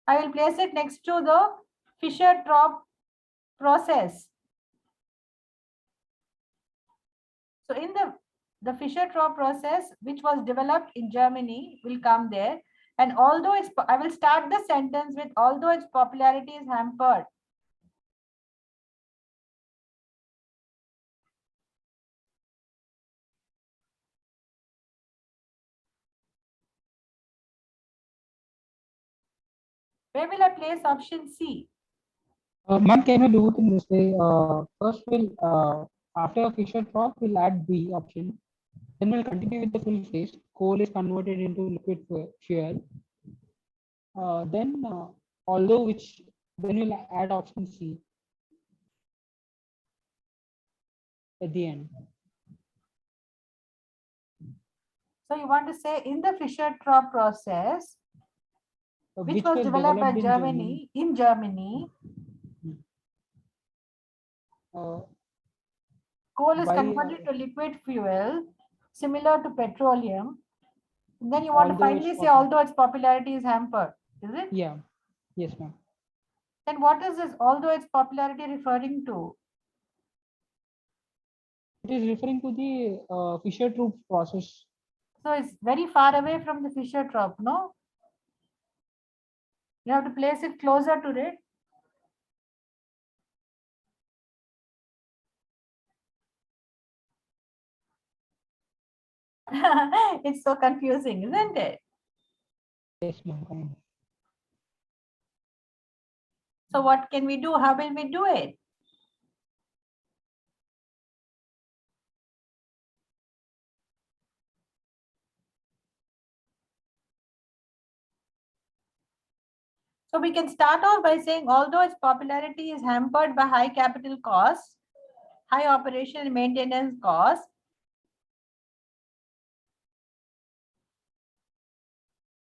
I will place it next to the Fischer-Tropsch process. So in the Fischer-Tropsch process, which was developed in Germany, will come there. And although it's, I will start the sentence with although its popularity is hampered. Where will I place option C? Ma'am, can we do it in this way? First, we'll after Fischer-Tropsch, we'll add B option. Then we'll continue with the full phrase. Coal is converted into liquid fuel. Then, although which, then we'll add option C at the end. So you want to say in the Fischer-Tropsch process, which was developed by Germany, in Germany, coal is converted to liquid fuel, similar to petroleum. Then you want to finally say although its popularity is hampered, is it? Yeah. Yes, ma'am. Then what is this although its popularity referring to? It is referring to the Fischer-Tropsch process. So it's very far away from the Fischer-Tropsch, no? You have to place it closer to it. It's so confusing, isn't it? Yes, ma'am. So what can we do? How will we do it? So we can start off by saying, although its popularity is hampered by high capital costs, high operation and maintenance costs,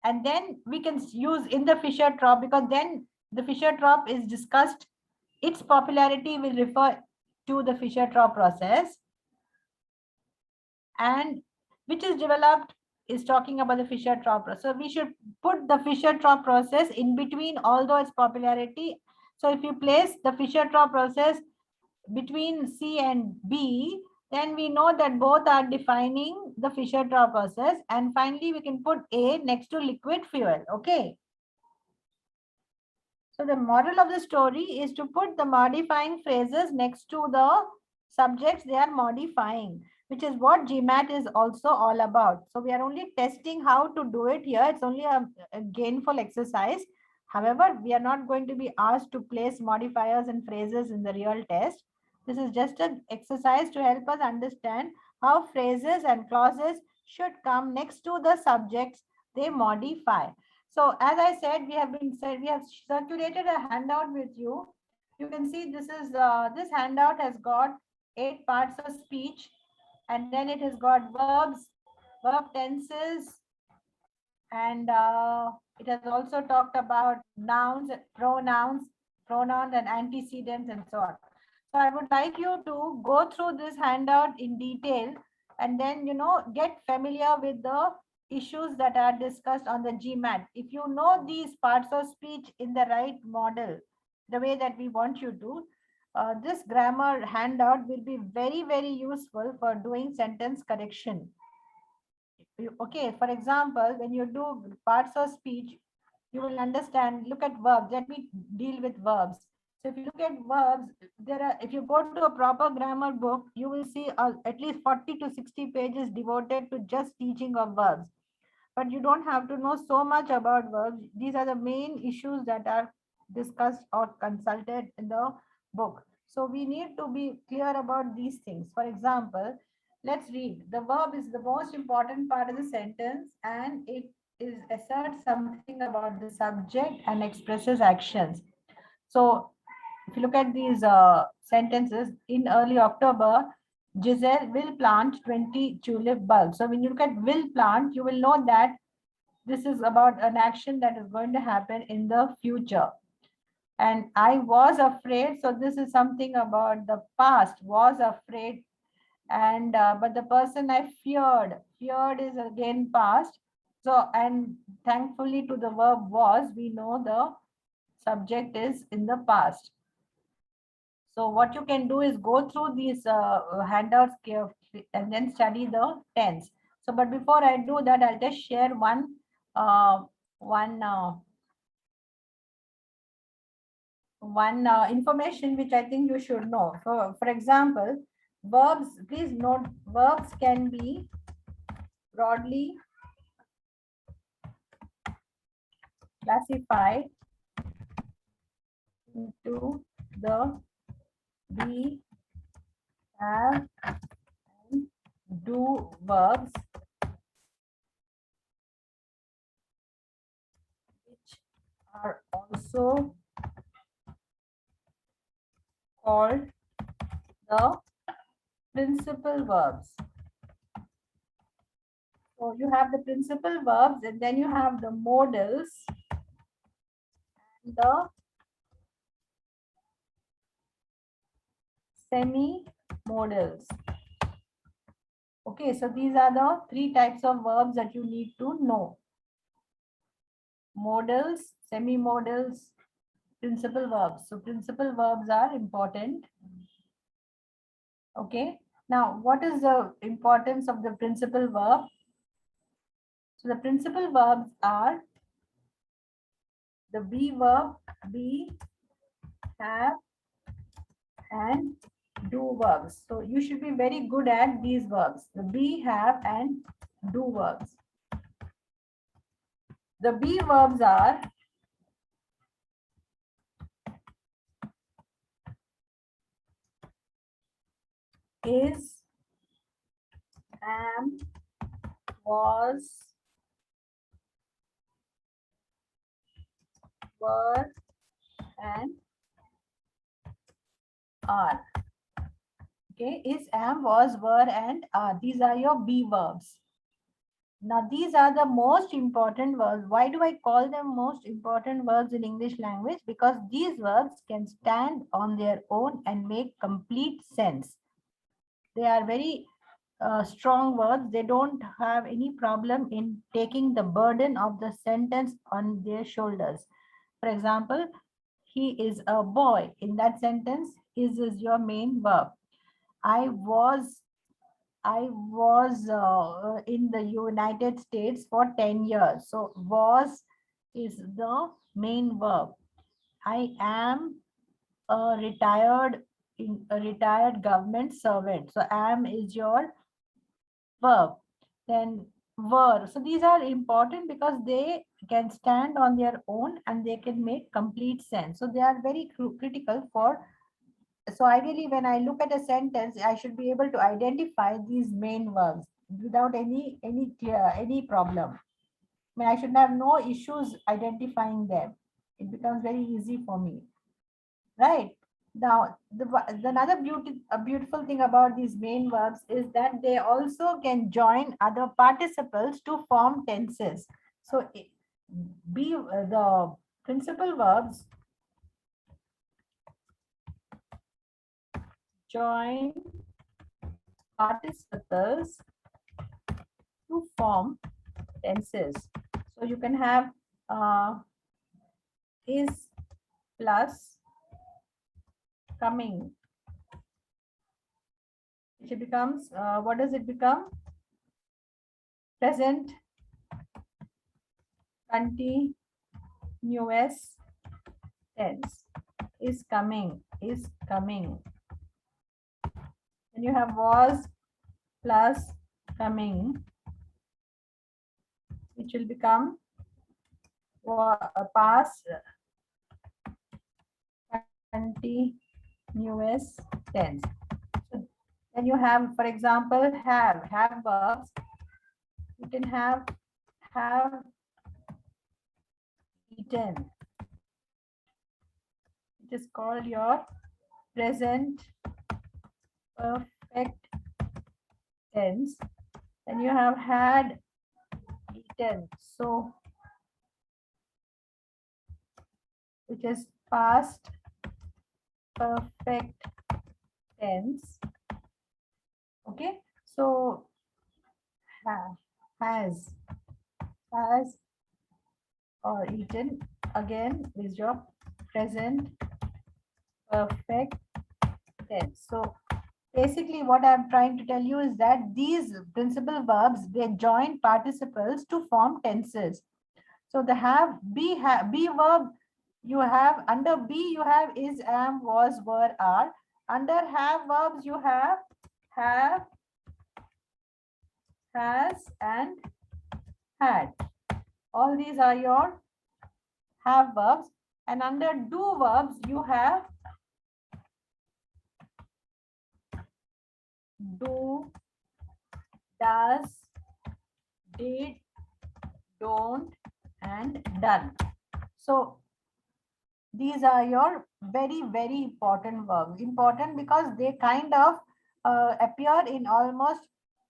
and then we can use in the Fischer-Tropsch, because then the Fischer-Tropsch is discussed, its popularity will refer to the Fischer-Tropsch process, and which is developed is talking about the Fischer-Tropsch process. So we should put the Fischer-Tropsch process in between, although its popularity. So if you place the Fischer-Tropsch process between C and B, then we know that both are defining the Fischer-Tropsch process. And finally, we can put A next to liquid fuel. Okay. So the moral of the story is to put the modifying phrases next to the subjects they are modifying, which is what Gmat is also all about. So we are only testing how to do it here. It's only a gainful exercise. However, we are not going to be asked to place modifiers and phrases in the real test. This is just an exercise to help us understand how phrases and clauses should come next to the subjects they modify. So as I said, we have circulated a handout with you. You can see this is this handout has got 8 parts of speech, and then it has got verbs, verb tenses, and it has also talked about nouns, pronouns and antecedents and so on. So I would like you to go through this handout in detail and then, get familiar with the issues that are discussed on the Gmat. If you know these parts of speech in the right model, the way that we want you to, this grammar handout will be very, very useful for doing sentence correction. Okay, for example, when you do parts of speech, you will understand, look at verbs. Let me deal with verbs. So if you look at verbs, if you go to a proper grammar book, you will see at least 40 to 60 pages devoted to just teaching of verbs. But you don't have to know so much about verbs. These are the main issues that are discussed or consulted in the book. So we need to be clear about these things. For example, let's read. The verb is the most important part of the sentence, and it is asserts something about the subject and expresses actions. So if you look at these sentences, in early October, Giselle will plant 20 tulip bulbs. So when you look at will plant, you will know that this is about an action that is going to happen in the future. And I was afraid. So this is something about the past, was afraid. And but the person I feared is again past. So, and thankfully to the verb was, we know the subject is in the past. So what you can do is go through these handouts carefully and then study the tense. So, but before I do that, I'll just share uh, one information which I think you should know. For example, verbs. Please note, verbs can be broadly classified into the be, have, and do verbs, which are also called the principal verbs. So you have the principal verbs, and then you have the modals and the semi-modals. Okay, so these are the three types of verbs that you need to know. Modals, semi-modals, principal verbs. So principal verbs are important. Okay, now what is the importance of the principal verb? So the principal verbs are the be verb, be, have, and do verbs. So you should be very good at these verbs, the be, have, and do verbs. The be verbs are is, am, was, were, and are. Okay, is, am, was, were, and are. These are your be verbs. Now, these are the most important verbs. Why do I call them most important verbs in English language? Because these verbs can stand on their own and make complete sense. They are very strong words. They don't have any problem in taking the burden of the sentence on their shoulders. For example, he is a boy. In that sentence, is your main verb. I was in the United States for 10 years. So was is the main verb. I am a retired government servant. So am is your verb. Then were. So these are important because they can stand on their own and they can make complete sense. So they are very critical for. So ideally, when I look at a sentence, I should be able to identify these main verbs without any problem. I mean, I should have no issues identifying them. It becomes very easy for me, right? Now, another beautiful thing about these main verbs is that they also can join other participles to form tenses. So, the principal verbs join participles to form tenses. So you can have is plus coming, which becomes what does it become? Present continuous tense. Is coming, is coming. Then you have was plus coming, which will become past continuous tense. So then you have, for example, have verbs. You can have eaten. It is called your present perfect tense. Then you have had eaten. So which is past perfect tense. Okay, so has or eaten again is your present perfect tense. So basically what I'm trying to tell you is that these principal verbs, they join participles to form tenses. So the be verb you have under be, you have is, am, was, were, are. Under have verbs you have, has, and had. All these are your have verbs. And under do verbs you have do, does, did, don't, and done. So these are your very, very important verbs. Important because they kind of appear in almost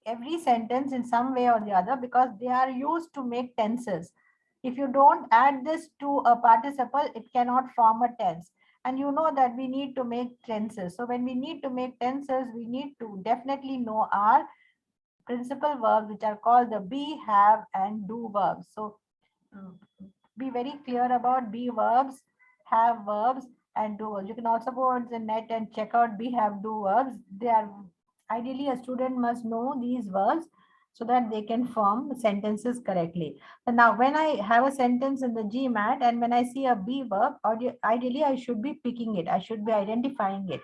every sentence in some way or the other, because they are used to make tenses. If you don't add this to a participle, it cannot form a tense. And you know that we need to make tenses. So when we need to make tenses, we need to definitely know our principal verbs, which are called the be, have, and do verbs. So mm, be very clear about be verbs, have verbs, and do verbs. You can also go on the net and check out be, have, do verbs. They are ideally a student must know these verbs so that they can form sentences correctly. And now, when I have a sentence in the GMAT and when I see a be verb, ideally I should be picking it. I should be identifying it.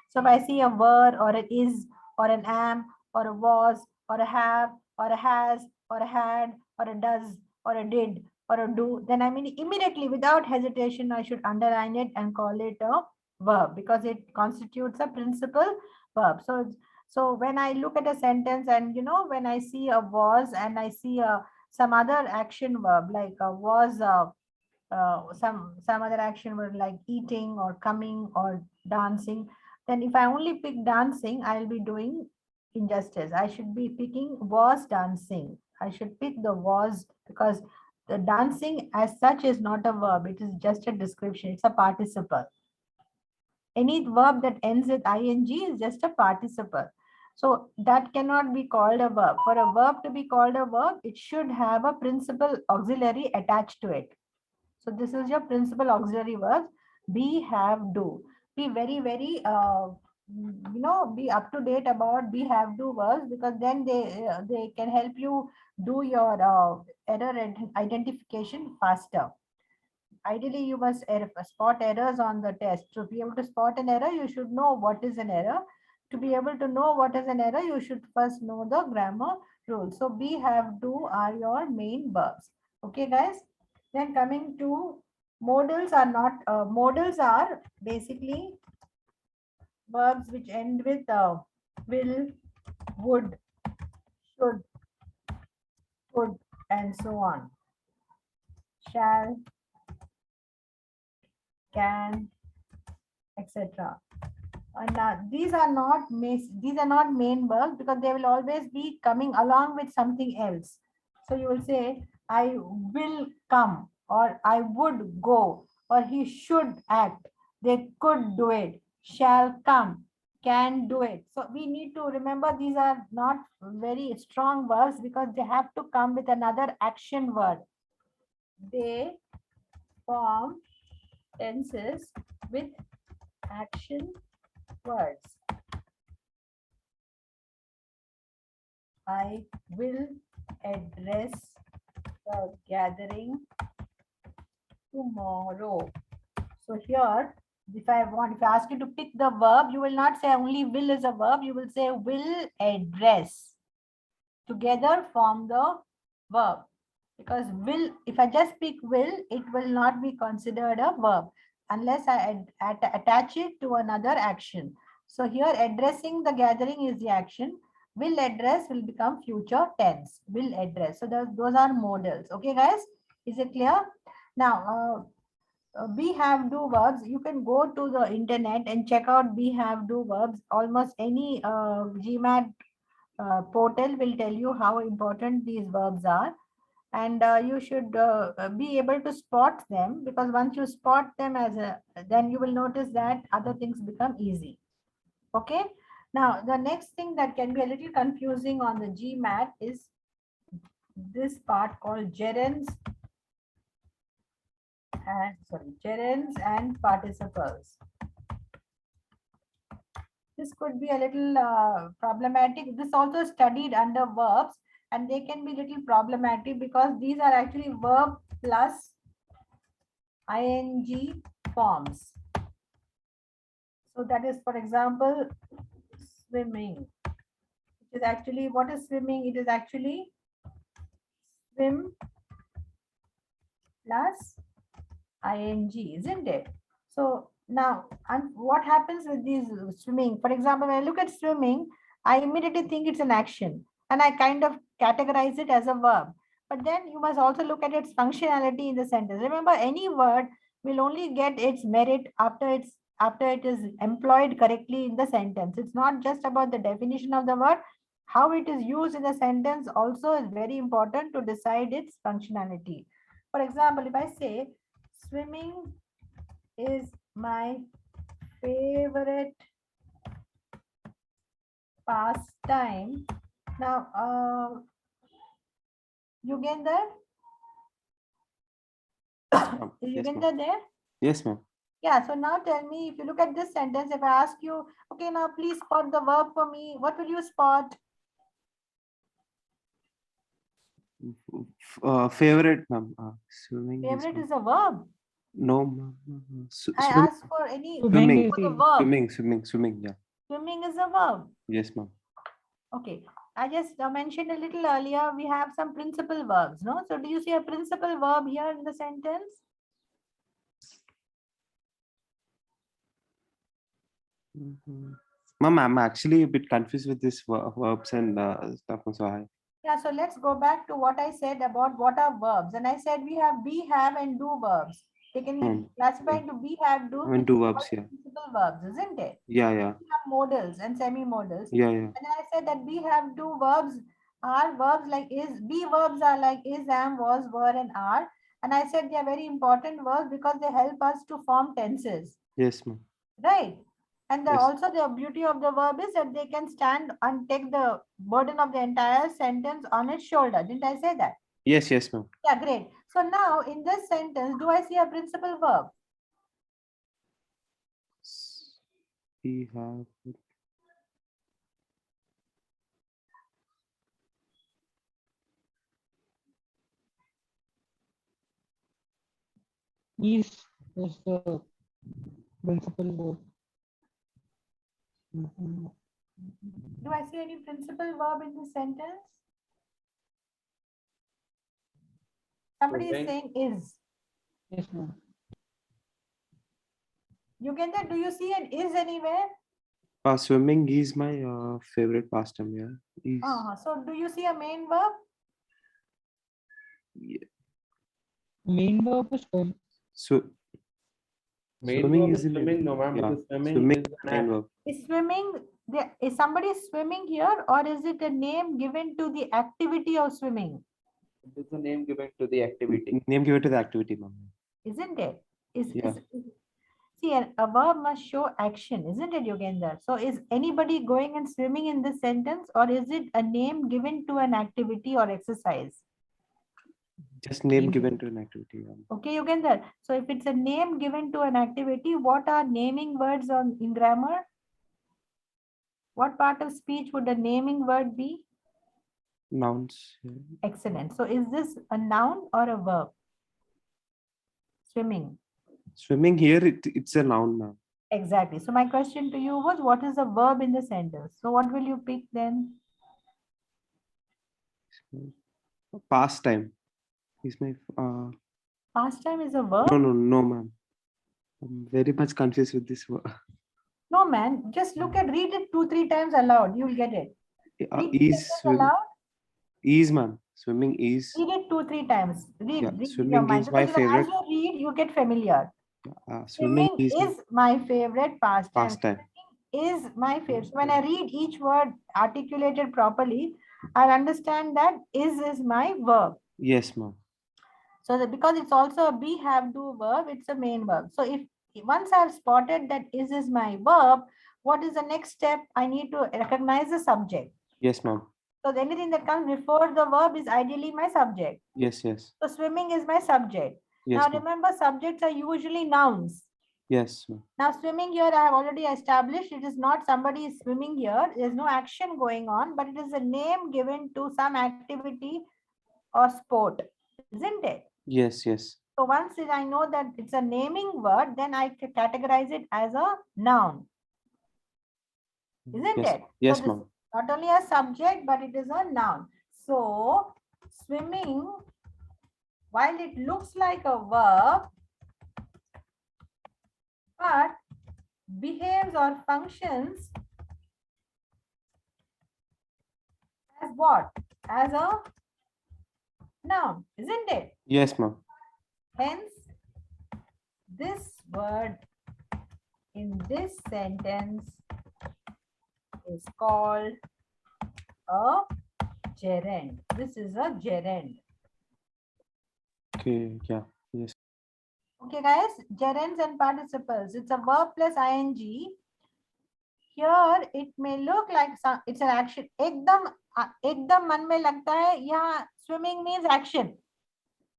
So if I see a were or an is or an am or a was or a have or a has or a had or a does or a did or a do, then I mean immediately without hesitation, I should underline it and call it a verb because it constitutes a principal verb. So when I look at a sentence and when I see a was and I see some other action verb like was some other action word like eating or coming or dancing, then if I only pick dancing, I'll be doing injustice. I should be picking was dancing. I should pick the was, because the dancing as such is not a verb. It is just a description. It's a participle. Any verb that ends with ing is just a participle. So that cannot be called a verb. For a verb to be called a verb, it should have a principal auxiliary attached to it. So this is your principal auxiliary verbs: be, have, do. Be very, very, be up to date about be, have, do verbs, because then they can help you do your error identification faster. Ideally, you must spot errors on the test. To be able to spot an error, you should know what is an error. To be able to know what is an error, you should first know the grammar rules. So be, have, do are your main verbs. Okay, guys. Then coming to modals are not, modals are basically verbs which end with will, would, should, could, and so on. Shall, can, etc. These are not main verbs because they will always be coming along with something else. So you will say, I will come, or I would go, or he should act, they could do it, shall come, can do it. So we need to remember these are not very strong verbs because they have to come with another action word. They form tenses with action words. I will address the gathering tomorrow. So here, if I ask you to pick the verb, you will not say only will is a verb. You will say will address. Together form the verb. Because will, if I just pick will, it will not be considered a verb. unless I attach it to another action. So here addressing the gathering is the action. Will address will become future tense. Will address. So those are modals. Okay, guys, is it clear? Now, be have do verbs. You can go to the internet and check out be have do verbs. Almost any Gmat portal will tell you how important these verbs are, and you should be able to spot them, because once you spot them then you will notice that other things become easy. Okay. Now the next thing that can be a little confusing on the Gmat is this part called gerunds and participles. This could be a little problematic. This also studied under verbs, and they can be little problematic because these are actually verb plus ing forms. So that is, for example, swimming. It is actually, what is swimming? It is actually swim plus ing, isn't it? So now, and what happens with these swimming? For example, when I look at swimming, I immediately think it's an action, and I kind of categorize it as a verb. But then you must also look at its functionality in the sentence. Remember, any word will only get its merit after it is employed correctly in the sentence. It's not just about the definition of the word. How it is used in the sentence also is very important to decide its functionality. For example, if I say swimming is my favorite pastime. Now, Yugender, is Yes, Yugender ma'am. there? Yes, ma'am. Yeah, so now tell me, if you look at this sentence, if I ask you, okay, now please spot the verb for me, what will you spot? Favorite, ma'am. Swimming is Favorite my... is a verb. No, ma'am. I asked for any Swimming Swimming. is for the the verb. Swimming. Yeah. Swimming is a verb. Yes, ma'am. Okay. I just mentioned a little earlier, we have some principal verbs, no? So do you see a principal verb here in the sentence? Ma'am, I'm actually a bit confused with this verbs and stuff. So Yeah, so let's go back to what I said about what are verbs. And I said we have be, have, and do verbs. They can be classified into be, have, do, I mean which is two called verbs. Yeah. principal verbs, isn't it? Yeah. We have modals and semi-modals. Yeah. And then I said that be, have, do verbs are verbs like is, be verbs are like is, am, was, were, and are. And I said they are very important verbs because they help us to form tenses, Yes, ma'am. right? And Yes. also the beauty of the verb is that they can stand and take the burden of the entire sentence on its shoulder. Didn't I say that? Yes, ma'am. Yeah, great. So now in this sentence, do I see a principal verb? We have... is the principal verb. Do I see any principal verb in this sentence? Somebody is saying is. Yes, ma'am. Yugender, do you see an is anywhere? Swimming is my favorite pastime. Yeah. Is... So do you see a main verb? Yeah. Main verb is swim. So Main swimming verb is is in swimming, no ma'am, yeah. because swimming Swimming is is an main act. verb. Is swimming, is somebody swimming here, or is it a name given to the activity of swimming? It is a name given to the activity. Name given to the activity, ma'am. Isn't it? Yeah. See, a verb must show action, isn't it, Yogender? So is anybody going and swimming in this sentence, or is it a name given to an activity or exercise? Just name given to an activity. Ma'am. Okay, Yogender. So if it's a name given to an activity, what are naming words in grammar? What part of speech would a naming word be? Nouns. Yeah. Excellent. So is this a noun or a verb? Swimming. Swimming here, it's a noun, ma'am. Exactly. So my question to you was, what is the verb in the sentence? So what will you pick then? Pastime is my Pastime is a verb? no, ma'am. I'm very much confused with this word. No, man, just look at, read it 2-3 times aloud. You'll get it. Read the Is sentence swim aloud. is ma'am. Swimming is Read it 2-3 times. yeah. Read with your Swimming mind. is my Because as favorite. you read, you get familiar. Swimming Swimming is is my favorite pastime. pastime. Is my favorite. So when I read each word articulated properly, I'll understand that is my verb. Yes, ma'am. So that because it's also a be have do verb, it's a main verb. So if once I've spotted that is my verb, what is the next step? I need to recognize the subject. Yes, ma'am. So anything that comes before the verb is ideally my subject. Yes, yes. So swimming is my subject. Yes, Now ma'am. remember, subjects are usually nouns. Yes, ma'am. Now swimming here, I have already established it is not somebody is swimming here. There's no action going on, but it is a name given to some activity or sport, isn't it? Yes, yes. So once I know that it's a naming word, then I can categorize it as a noun, isn't Yes, it? yes, So this ma'am. is not only a subject, but it is a noun. So swimming, while it looks like a verb, but behaves or functions as what? As a noun, isn't it? Yes, ma'am. Hence, this word in this sentence is called a gerund. This is a gerund. Okay, yeah. Yes. Okay, guys, gerunds and participles. It's a verb plus ing. Here, it may look like it's an action. एकदम मन में लगता है यहाँ swimming means action.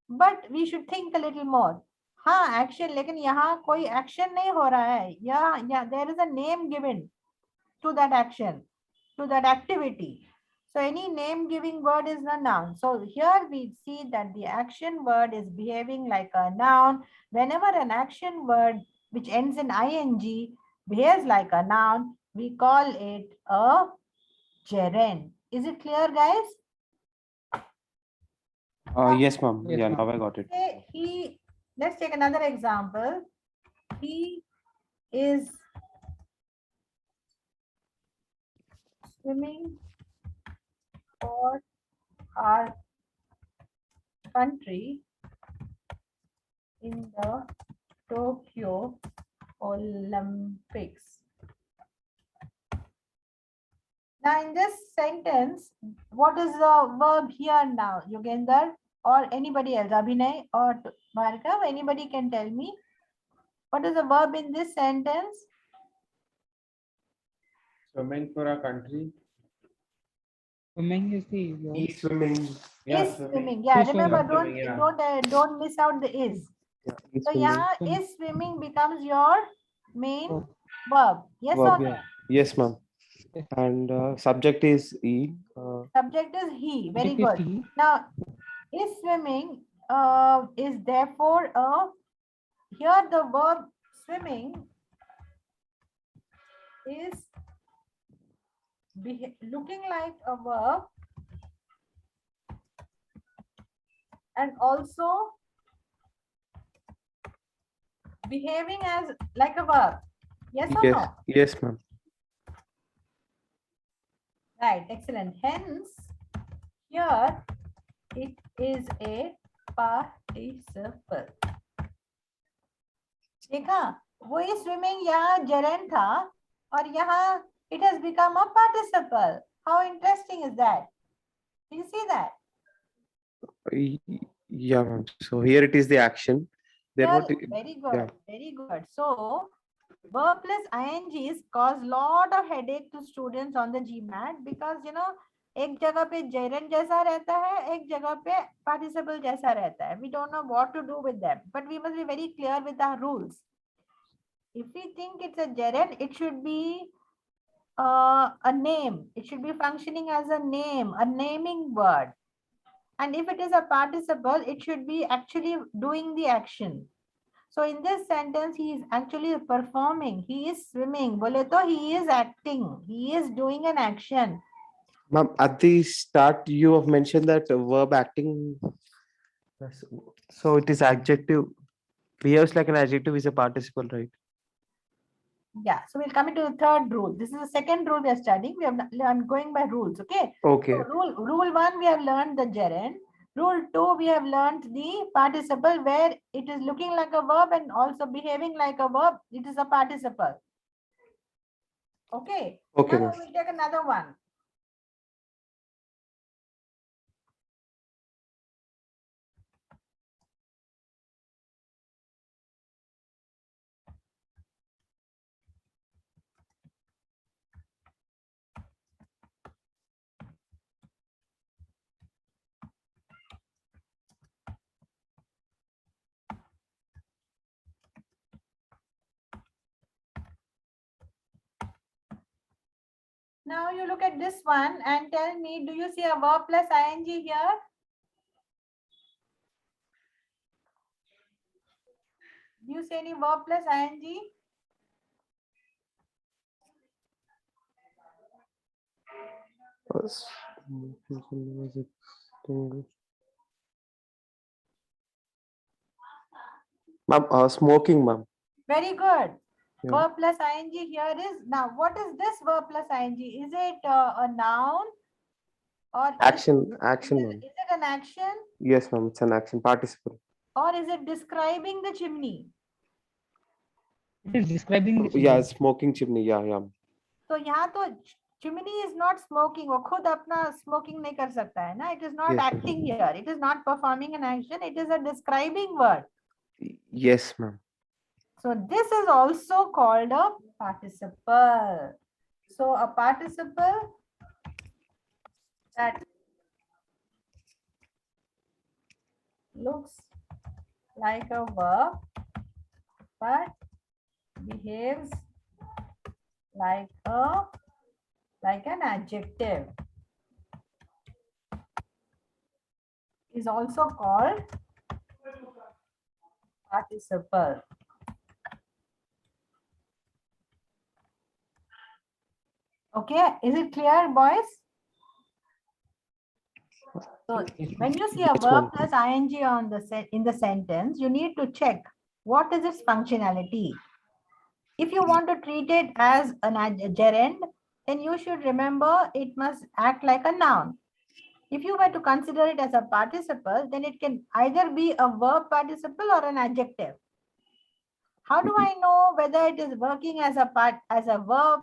But we should think a little more. हाँ, action, लेकिन यहाँ कोई action नहीं हो रहा है. Yeah, there is a name given to that action, to that activity. So any name giving word is a noun. So here we see that the action word is behaving like a noun. Whenever an action word which ends in ing behaves like a noun, we call it a gerund. Is it clear, guys? Yes, ma'am. Yes, Yeah, ma'am. now I got it. Okay, let's take another example. He is swimming for our country in the Tokyo Olympics. Now in this sentence, what is the verb here now, Yogender or anybody else, Abhinay or Bhargav, anybody can tell me? What is the verb in this sentence? Swimming for our country. Swimming is the verb. Swimming. Yeah, Is swimming. Yeah, Is remember, swimming. don't miss out the is. Yeah, So swimming. yeah, Swim. is swimming becomes your main Verb. verb. Yes or Verb, no? yeah. Yes, ma'am. Yes. And subject is E. Subject is he. Very Subject is good. he. Now, is swimming is therefore a, here the verb swimming is looking like a verb and also behaving as like a verb. Yes or Yes, no? yes, ma'am. Right, excellent. Hence, here it is a participle. देखा, वही swimming यहाँ gerund था और यहाँ it has become a participle. How interesting is that? Do you see that? Yeah, ma'am. So here it is the action. Then Here, what? very good, Yeah. very good. So, verb plus INGs cause lot of headache to students on the GMAT because you know एक जगह पे gerund जैसा रहता है, एक जगह पे participle जैसा रहता है. We don't know what to do with them, but we must be very clear with our rules. If we think it's a gerund, it should be a name. It should be functioning as a name, a naming word. And if it is a participle, it should be actually doing the action. So in this sentence, he is actually performing. He is swimming. Bole to he is acting. He is doing an action. Ma'am, at the start, you have mentioned that verb acting. Yes. So it is adjective. Behaves like an adjective is a participle, right? Yeah, so we'll come into the third rule. This is the second rule we are studying. I'm going by rules, okay? Okay. So rule 1, we have learned the gerund. Rule 2, we have learned the participle where it is looking like a verb and also behaving like a verb. It is a participle. Okay. Okay, Now ma'am. we'll take another one. Now you look at this one and tell me, do you see a verb plus ing here? Do you see any verb plus ing? Ma'am, smoking, ma'am. Very good. Yeah. Verb plus ing here is, now what is this verb plus ing? Is it a noun or Action, is action, it, ma'am. is it an action Yes, ma'am. It's an action participle. or is it describing the chimney? It is describing the Yeah, chimney. smoking chimney. Yeah, yeah. तो यहाँ तो chimney is not smoking. वो खुद अपना smoking नहीं कर सकता है ना. It is not Yes, ma'am. acting here. It is not performing an action. It is a describing word. Yes, ma'am. So this is also called a participle. So a participle that looks like a verb but behaves like an adjective is also called participle. Okay, is it clear, boys? So when you see a Yes, verb ma'am. plus ing on the in the sentence, you need to check what is its functionality. If you want to treat it as a gerund, then you should remember it must act like a noun. If you were to consider it as a participle, then it can either be a verb participle or an adjective. How do I know whether it is working as a verb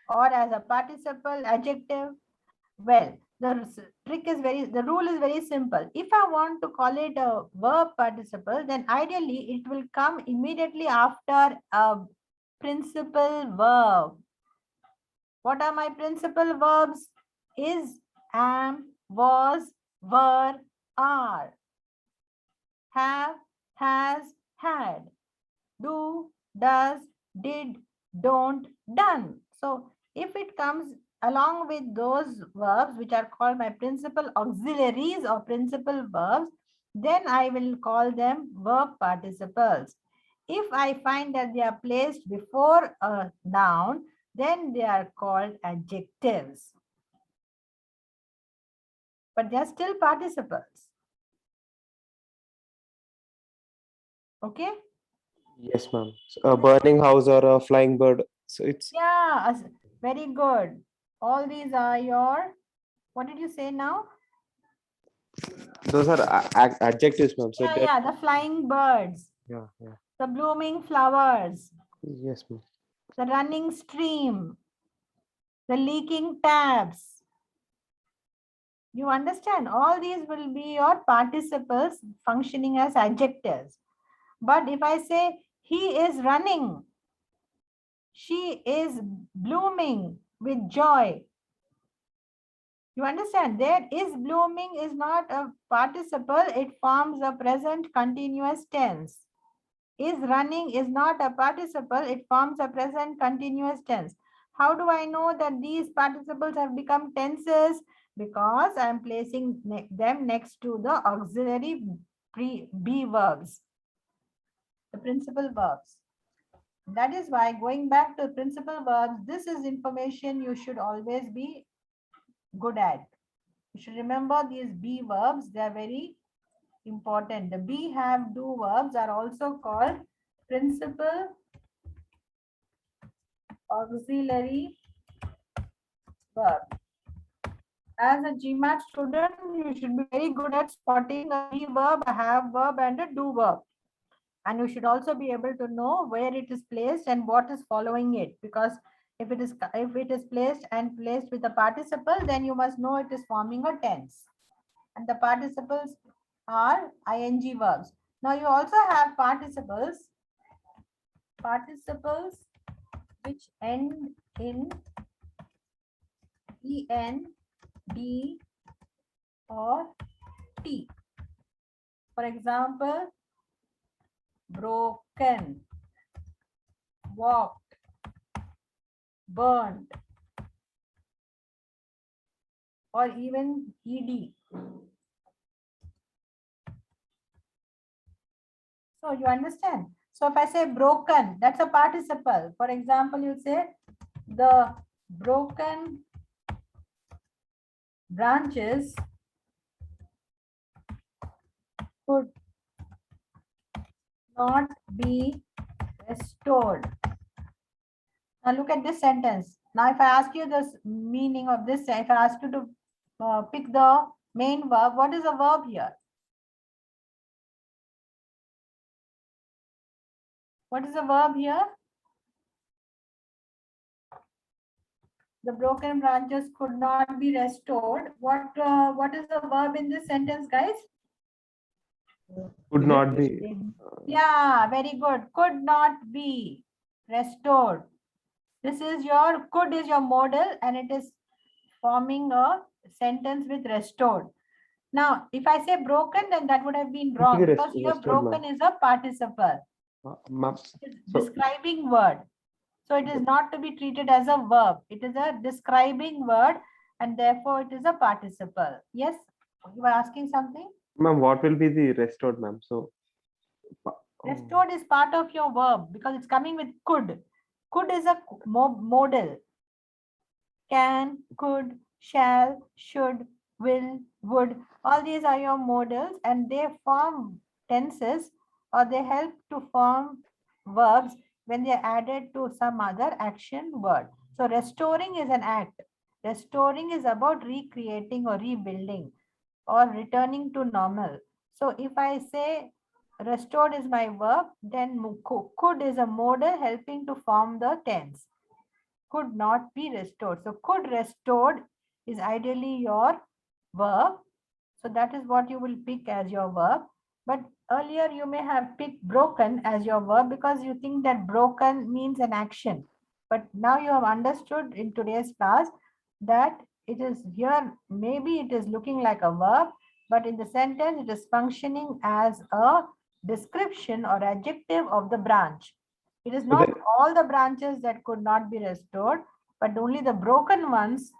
or as a participle adjective? Well, the rule is very simple. If I want to call it a verb participle, then ideally it will come immediately after a principal verb. What are my principal verbs? Is, am, was, were, are. Have, has, had. Do, does, did, don't, done. So if it comes along with those verbs which are called my principal auxiliaries or principal verbs, then I will call them verb participles. If I find that they are placed before a noun, then they are called adjectives. But they are still participles. Okay? Yes, ma'am. So, a burning house or a flying bird. So it's Yeah, very good. All these are your, what did you say now? those are adjectives, ma'am. So that Yeah, the flying birds, yeah, yeah. the blooming flowers, Yes, ma'am. the running stream, the leaking taps. You understand? All these will be your participles functioning as adjectives. But if I say he is running, she is blooming with joy. You understand? There is blooming is not a participle, it forms a present continuous tense. Is running is not a participle, it forms a present continuous tense. How do I know that these participles have become tenses? Because I am placing them next to the auxiliary be verbs, the principal verbs. That is why, going back to principal verbs, this is information you should always be good at. You should remember these be verbs, they are very important. The be, have, do verbs are also called principal auxiliary verb. As a Gmat student, you should be very good at spotting a be verb, a have verb, and a do verb. And you should also be able to know where it is placed and what is following it. Because if it is placed with a participle, then you must know it is forming a tense. And the participles are ing verbs. Now you also have participles which end in en, d, or t. For example, broken, walked, burned, or even ed. So you understand? So if I say broken, that's a participle. For example, you say the broken branches could not be restored. Now look at this sentence. Now if I ask you the meaning of this, if I ask you to pick the main verb, what is the verb here? What is the verb here? The broken branches could not be restored. What is the verb in this sentence, guys? Could not be. Yeah, very good. Could not be restored. This is your, could is your modal and it is forming a sentence with restored. Now, if I say broken, then that would have been wrong because here broken is a participle. Describing word. So it is not to be treated as a verb. It is a describing word and therefore it is a participle. Yes, you were asking something? Ma'am, what will be the restored, ma'am? So restored is part of your verb because it's coming with could. Could is a modal. Can, could, shall, should, will, would. All these are your modals and they form tenses or they help to form verbs when they are added to some other action word. So restoring is an act. Restoring is about recreating or rebuilding or returning to normal. So if I say restored is my verb, then could is a modal helping to form the tense. Could not be restored. So could restored is ideally your verb. So that is what you will pick as your verb. But earlier you may have picked broken as your verb because you think that broken means an action. But now you have understood in today's class that it is here, maybe it is looking like a verb, but in the sentence it is functioning as a description or adjective of the branch. It is not all the branches that could not be restored, but only the broken ones.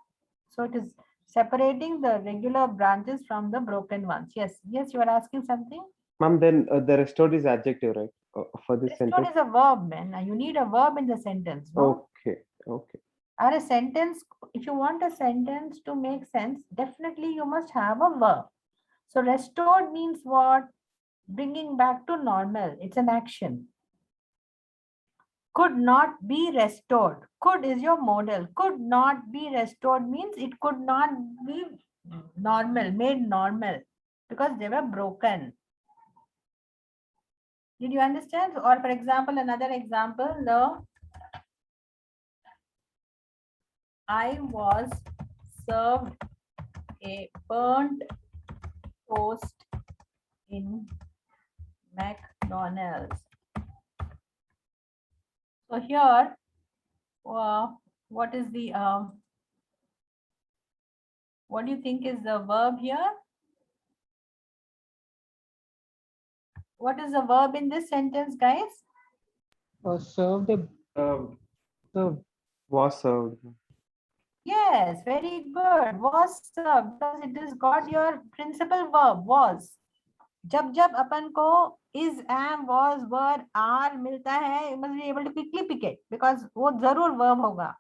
So it is separating the regular branches from the broken ones. Yes, yes, you are asking something? ma'am, then the restored is adjective, right? For this Restored sentence. is a verb, man. You need a verb in the sentence, no? Okay, okay. Or a sentence, if you want a sentence to make sense, definitely you must have a verb. So restored means what? Bringing back to normal. It's an action. Could not be restored. Could is your modal. Could not be restored means it could not be normal, made normal because they were broken. Did you understand? Or for example, another example, I was served a burnt toast in McDonald's. So here, what is the, what do you think is the verb here? What is the verb in this sentence, guys? Served served. Was served. Yes, very good. Was served because it has got your principal verb was. जब अपन को is, am, was, were, are मिलता है, you must be able to quickly pick it because वो जरूर verb होगा.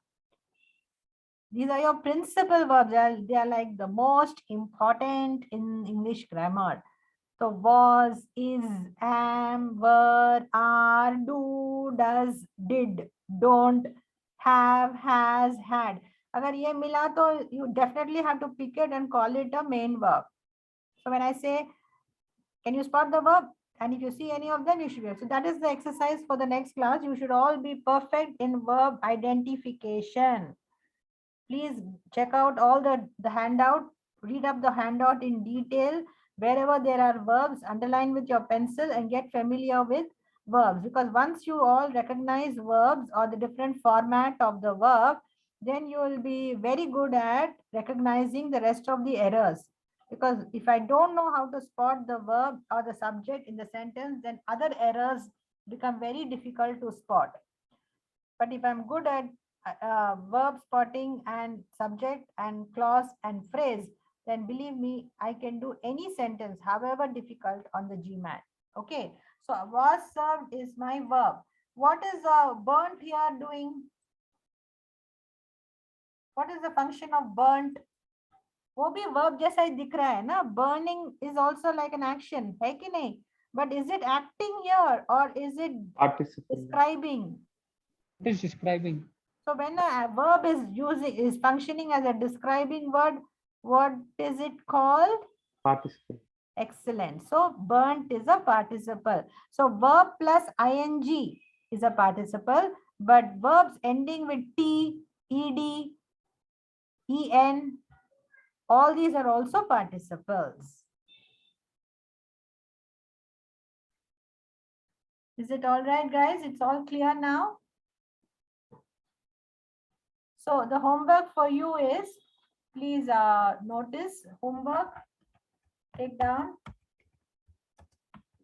These are your principal verbs. They are like the most important in English grammar. So was, is, am, were, are, do, does, did, don't, have, has, had. अगर ये मिला तो you definitely have to pick it and call it a main verb. So when I say, can you spot the verb? And if you see any of them, you should be. So that is the exercise for the next class. You should all be perfect in verb identification. Please check out all the handout, read up the handout in detail. Wherever there are verbs, underline with your pencil and get familiar with verbs. Because once you all recognize verbs or the different format of the verb, then you will be very good at recognizing the rest of the errors. Because if I don't know how to spot the verb or the subject in the sentence, then other errors become very difficult to spot. But if I'm good at verb spotting and subject and clause and phrase, then believe me, I can do any sentence, however difficult, on the Gmat. Okay, so was served is my verb. What is burnt here doing? What is the function of burnt? वो भी verb जैसा ही दिख रहा है ना. Burning is also like an action, है कि नहीं? But is it acting here or is it Participant. describing? It is describing. So when a verb is functioning as a describing word, what is it called? Participant. Excellent. So burnt is a participle. So verb plus ing is a participle, but verbs ending with t, ed, en, all these are also participles. Is it all right, guys? It's all clear now? So the homework for you is, please notice homework, take down,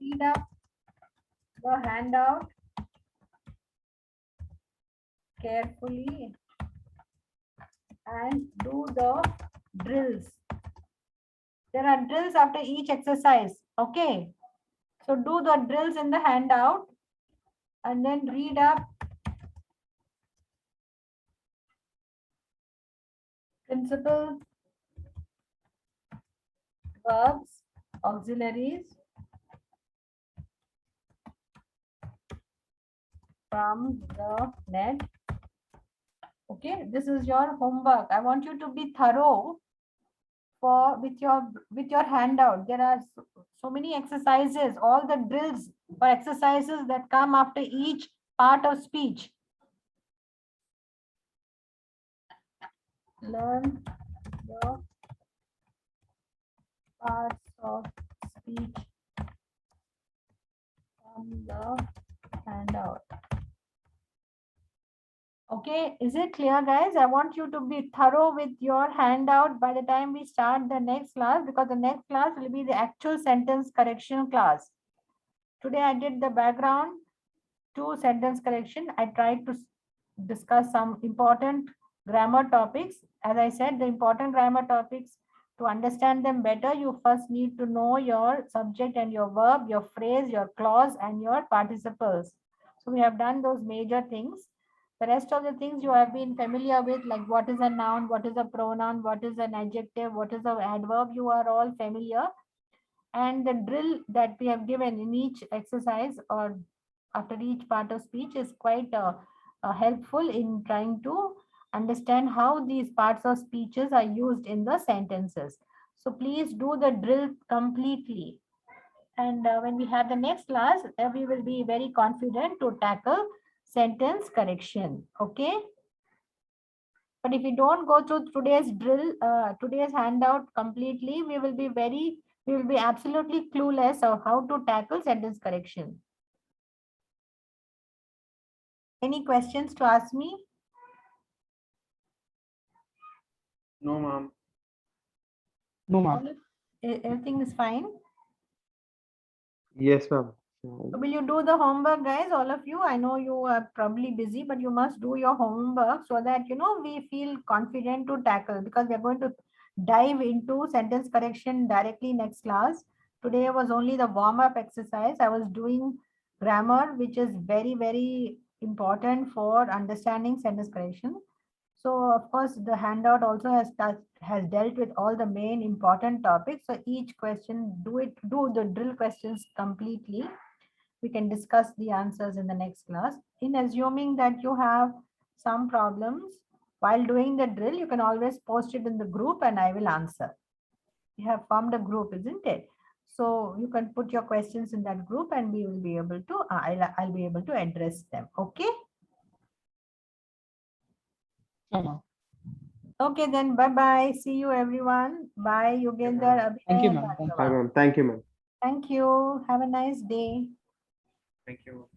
read up the handout carefully and do the drills. There are drills after each exercise. Okay. So do the drills in the handout and then read up principles, verbs, auxiliaries from the net. Okay, this is your homework. I want you to be thorough with your handout. There are so many exercises, all the drills or exercises that come after each part of speech. Learn the parts of speech from the handout. Okay, is it clear, guys? I want you to be thorough with your handout by the time we start the next class, because the next class will be the actual sentence correction class. Today I did the background to sentence correction. I tried to discuss some important grammar topics. As I said, the important grammar topics, to understand them better, you first need to know your subject and your verb, your phrase, your clause, and your participles. So we have done those major things. The rest of the things you have been familiar with, like what is a noun, what is a pronoun, what is an adjective, what is an adverb, you are all familiar. And the drill that we have given in each exercise or after each part of speech is quite helpful in trying to understand how these parts of speeches are used in the sentences. So please do the drill completely. And when we have the next class, we will be very confident to tackle sentence correction. Okay. But if we don't go through today's drill, today's handout completely, we will be absolutely clueless of how to tackle sentence correction. Any questions to ask me? No, ma'am. No, ma'am. Everything is fine. Yes, ma'am. So will you do the homework, guys? All of you, I know you are probably busy, but you must do your homework so that, we feel confident to tackle, because we are going to dive into sentence correction directly next class. Today was only the warm-up exercise. I was doing grammar, which is very, very important for understanding sentence correction. So of course, the handout also has dealt with all the main important topics. So each question, do the drill questions completely. We can discuss the answers in the next class. In assuming that you have some problems while doing the drill, you can always post it in the group and I will answer. You have formed a group, isn't it? So you can put your questions in that group and we will be able to, I'll be able to address them. Okay. Okay, then bye-bye. See you everyone. Bye, Yugender. Thank you, Abhinay, ma'am. Thank Bye, Bhargava. ma'am. Thank you, ma'am. Thank you. Have a nice day. Thank you.